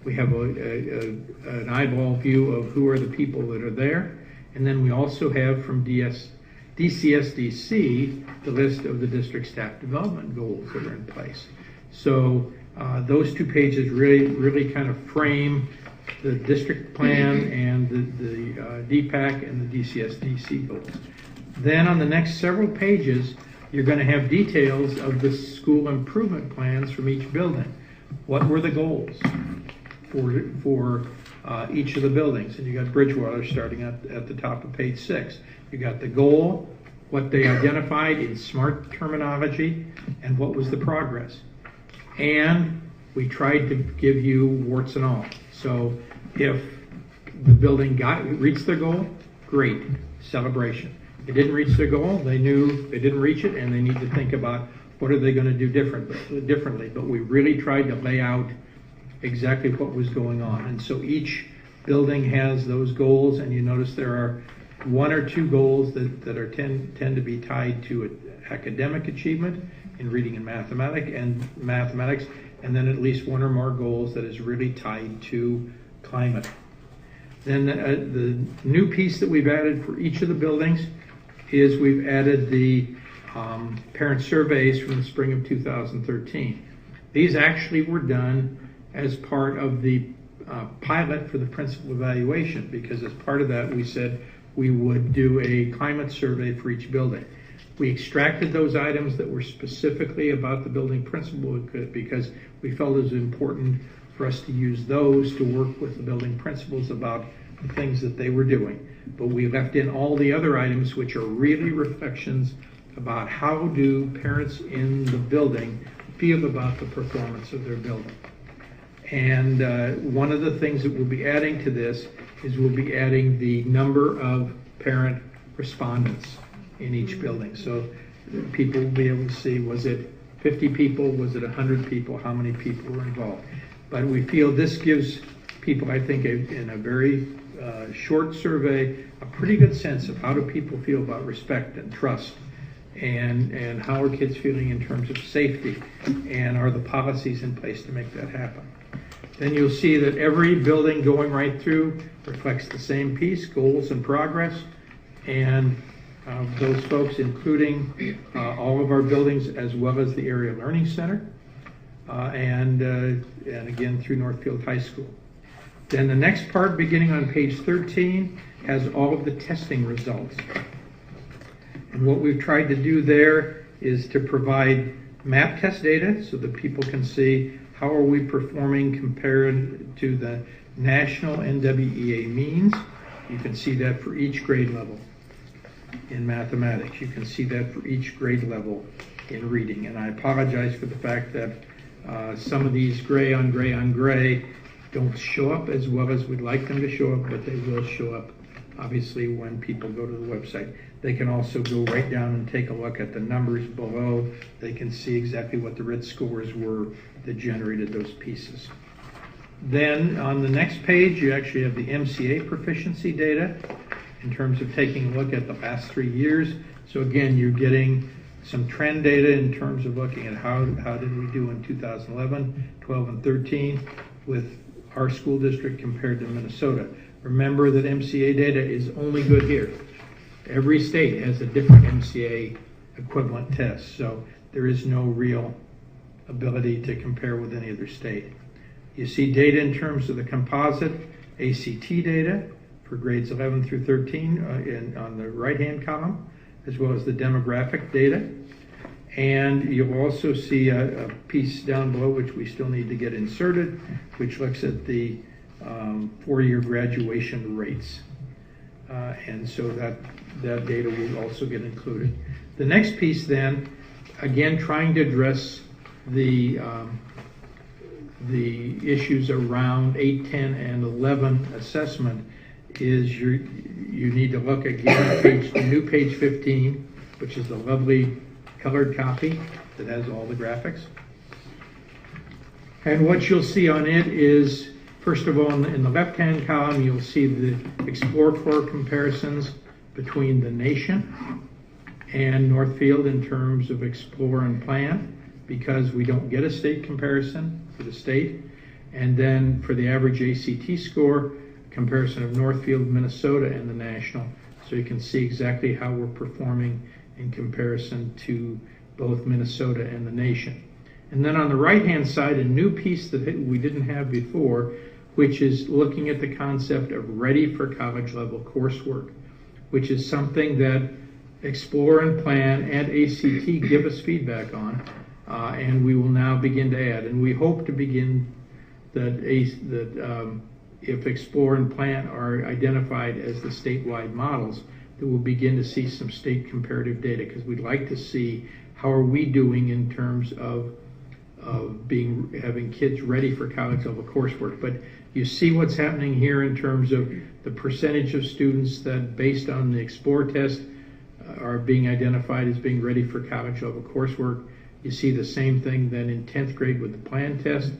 Speaker 2: We have an eyeball view of who are the people that are there. And then we also have from DCSDC the list of the district staff development goals that are in place. So those two pages really kind of frame the district plan and the DPAC and the DCSDC goals. Then on the next several pages, you're going to have details of the school improvement plans from each building. What were the goals for each of the buildings? And you got Bridgewater starting at the top of page 6. You got the goal, what they identified in SMART terminology, and what was the progress. And we tried to give you warts and all. So if the building reached their goal, great, celebration. They didn't reach their goal, they knew they didn't reach it, and they need to think about what are they going to do differently. But we really tried to lay out exactly what was going on. And so each building has those goals, and you notice there are 1 or 2 goals that tend to be tied to academic achievement in reading and mathematics, and then at least 1 or more goals that is really tied to climate. Then the new piece that we've added for each of the buildings is we've added the parent surveys from the spring of 2013. These actually were done as part of the pilot for the principal evaluation, because as part of that we said we would do a climate survey for each building. We extracted those items that were specifically about the building principal because we felt it was important for us to use those to work with the building principals about the things that they were doing. But we left in all the other items which are really reflections about how do parents in the building feel about the performance of their building. And one of the things that we'll be adding to this is we'll be adding the number of parent respondents in each building. So people will be able to see, was it 50 people, was it 100 people, how many people were involved. But we feel this gives people, I think, in a very short survey, a pretty good sense of how do people feel about respect and trust, and how are kids feeling in terms of safety, and are the policies in place to make that happen. Then you'll see that every building going right through reflects the same piece, goals and progress, and those folks, including all of our buildings as well as the Area Learning Center, and again through Northfield High School. Then the next part, beginning on page 13, has all of the testing results. And what we've tried to do there is to provide map test data so that people can see how are we performing compared to the national NWEA means. You can see that for each grade level in mathematics. You can see that for each grade level in reading. And I apologize for the fact that some of these gray on gray on gray don't show up as well as we'd like them to show up, but they will show up, obviously, when people go to the website. They can also go right down and take a look at the numbers below. They can see exactly what the RIT scores were that generated those pieces. Then on the next page, you actually have the MCA proficiency data in terms of taking a look at the last 3 years. So again, you're getting some trend data in terms of looking at how did we do in 2011, 12, and 13 with our school district compared to Minnesota. Remember that MCA data is only good here. Every state has a different MCA equivalent test, so there is no real ability to compare with any other state. You see data in terms of the composite ACT data for grades 11 through 13 on the right-hand column, as well as the demographic data. And you'll also see a piece down below, which we still need to get inserted, which looks at the 4-year graduation rates. And so that data will also get included. The next piece then, again, trying to address the issues around 8, 10, and 11 assessment is you need to look again at the new page 15, which is the lovely colored copy that has all the graphics. And what you'll see on it is, first of all, in the left-hand column, you'll see the Explore Core comparisons between the nation and Northfield in terms of Explore and Plan, because we don't get a state comparison for the state. And then for the average ACT score, comparison of Northfield, Minnesota, and the national. So you can see exactly how we're performing in comparison to both Minnesota and the nation. And then on the right-hand side, a new piece that we didn't have before, which is looking at the concept of ready for college level coursework, which is something that Explore and Plan and ACT give us feedback on, and we will now begin to add. And we hope to begin that if Explore and Plan are identified as the statewide models, that we'll begin to see some state comparative data, because we'd like to see how are we doing in terms of having kids ready for college level coursework. But you see what's happening here in terms of the percentage of students that, based on the Explore test, are being identified as being ready for college level coursework. You see the same thing then in 10th grade with the Plan test,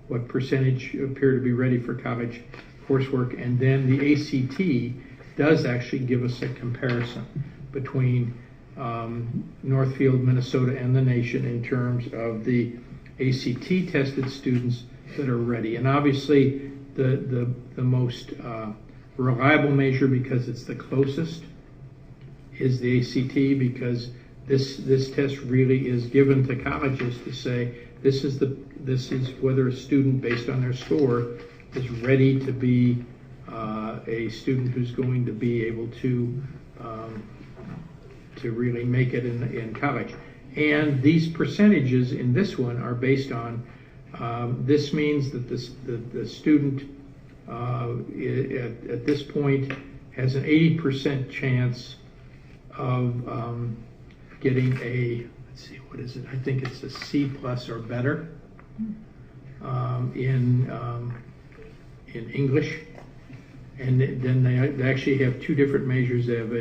Speaker 2: what percentage appear to be ready for college coursework. And then the ACT does actually give us a comparison between Northfield, Minnesota, and the nation in terms of the ACT tested students that are ready. And obviously the most reliable measure, because it's the closest, is the ACT, because this test really is given to colleges to say this is whether a student, based on their score, is ready to be a student who's going to be able to really make it in college. And these percentages in this one are based on, this means that the student at this point has an 80% chance of getting a, let's see, what is it? I think it's a C+ or better in English. And then they actually have two different measures. They have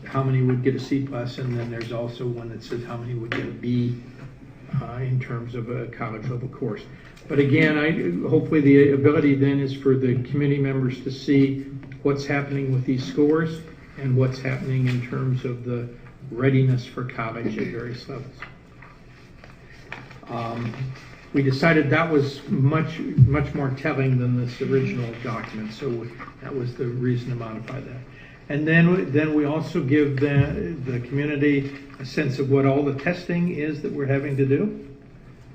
Speaker 2: how many would get a C+, and then there's also one that says how many would get a B in terms of a college level course. But again, hopefully the ability then is for the community members to see what's happening with these scores and what's happening in terms of the readiness for college at various levels. We decided that was much more telling than this original document, so that was the reason to modify that. And then we also give the community a sense of what all the testing is that we're having to do.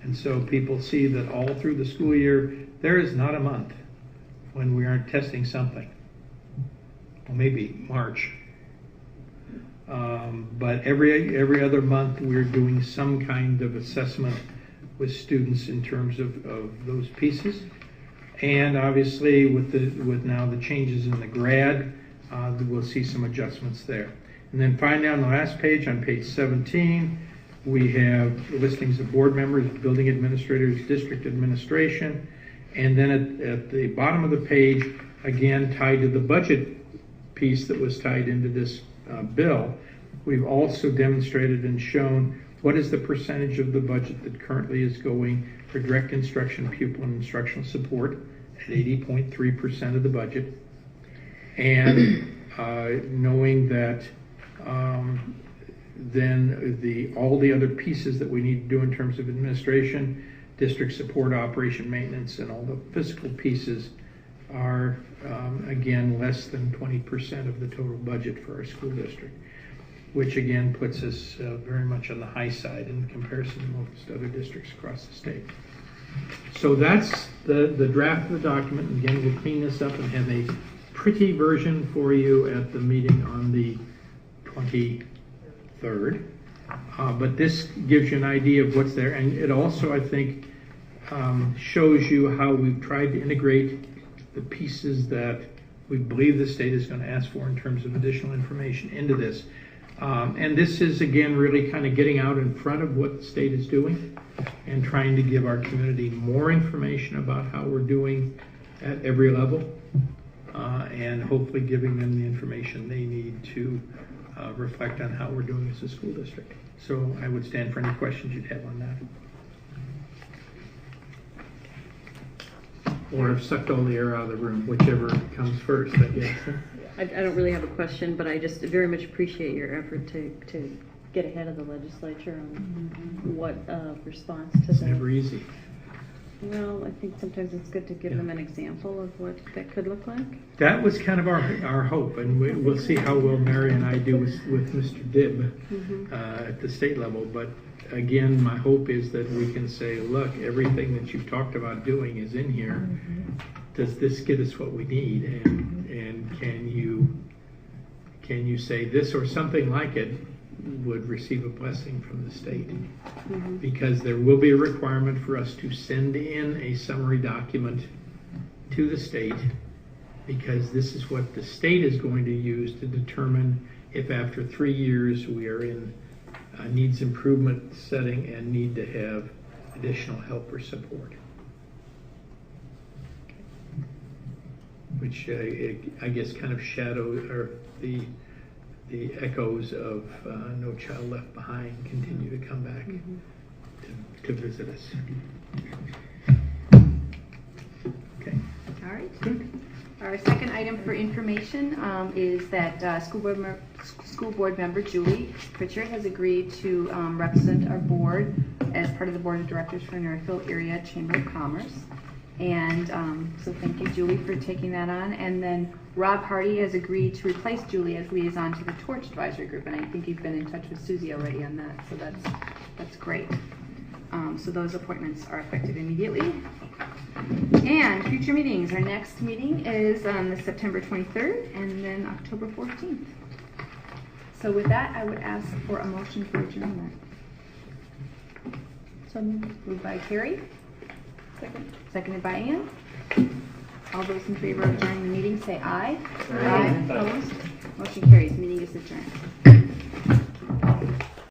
Speaker 2: And so people see that all through the school year, there is not a month when we aren't testing something. Well, maybe March. But every other month we're doing some kind of assessment with students in terms of those pieces. And obviously with now the changes in the grad, we'll see some adjustments there. And then finally on the last page, on page 17, we have listings of board members, building administrators, district administration, And then at the bottom of the page, again, tied to the budget piece that was tied into this bill, we've also demonstrated and shown what is the percentage of the budget that currently is going for direct instruction, pupil, and instructional support at 80.3% of the budget. And knowing that then all the other pieces that we need to do in terms of administration, district support, operation, maintenance, and all the physical pieces are, again, less than 20% of the total budget for our school district, which again puts us very much on the high side in comparison to most other districts across the state. So that's the draft of the document. Again, we'll clean this up and have a pretty version for you at the meeting on the 23rd. But this gives you an idea of what's there, and it also, I think, shows you how we've tried to integrate the pieces that we believe the state is going to ask for in terms of additional information into this. And this is, again, really kind of getting out in front of what the state is doing and trying to give our community more information about how we're doing at every level, and hopefully giving them the information they need to reflect on how we're doing as a school district. So I would stand for any questions you'd have on that. Or I've sucked all the air out of the room, whichever comes first, I guess.
Speaker 9: I don't really have a question, but I just very much appreciate your effort to get ahead of the legislature on what response to
Speaker 2: It's
Speaker 9: the.
Speaker 2: never easy.
Speaker 9: Well, I think sometimes it's good to give them an example of what that could look like.
Speaker 2: That was kind of our hope, and we'll see how well Mary and I do with Mr. Dibb at the state level. But again, my hope is that we can say, look, everything that you've talked about doing is in here. Does this get us what we need? And can you say this or something like it would receive a blessing from the state? Because there will be a requirement for us to send in a summary document to the state, because this is what the state is going to use to determine if after 3 years we are in a needs improvement setting and need to have additional help or support. Which I guess kind of shadows or the echoes of No Child Left Behind continue to come back to visit us. Okay.
Speaker 1: All right. Good. Our second item for information is that school board member Julie Pritchard has agreed to represent our board as part of the board of directors for Northfield Area Chamber of Commerce. And so thank you, Julie, for taking that on. And then Rob Hardy has agreed to replace Julie as liaison to the Torch Advisory Group. And I think you've been in touch with Susie already on that, so that's great. So those appointments are effective immediately. And future meetings. Our next meeting is on the September 23rd and then October 14th. So with that, I would ask for a motion for adjournment. So moved by Carrie. Seconded by Ann. All those in favor of adjourning the meeting say aye. Aye. Opposed? Motion carries. Meeting is adjourned.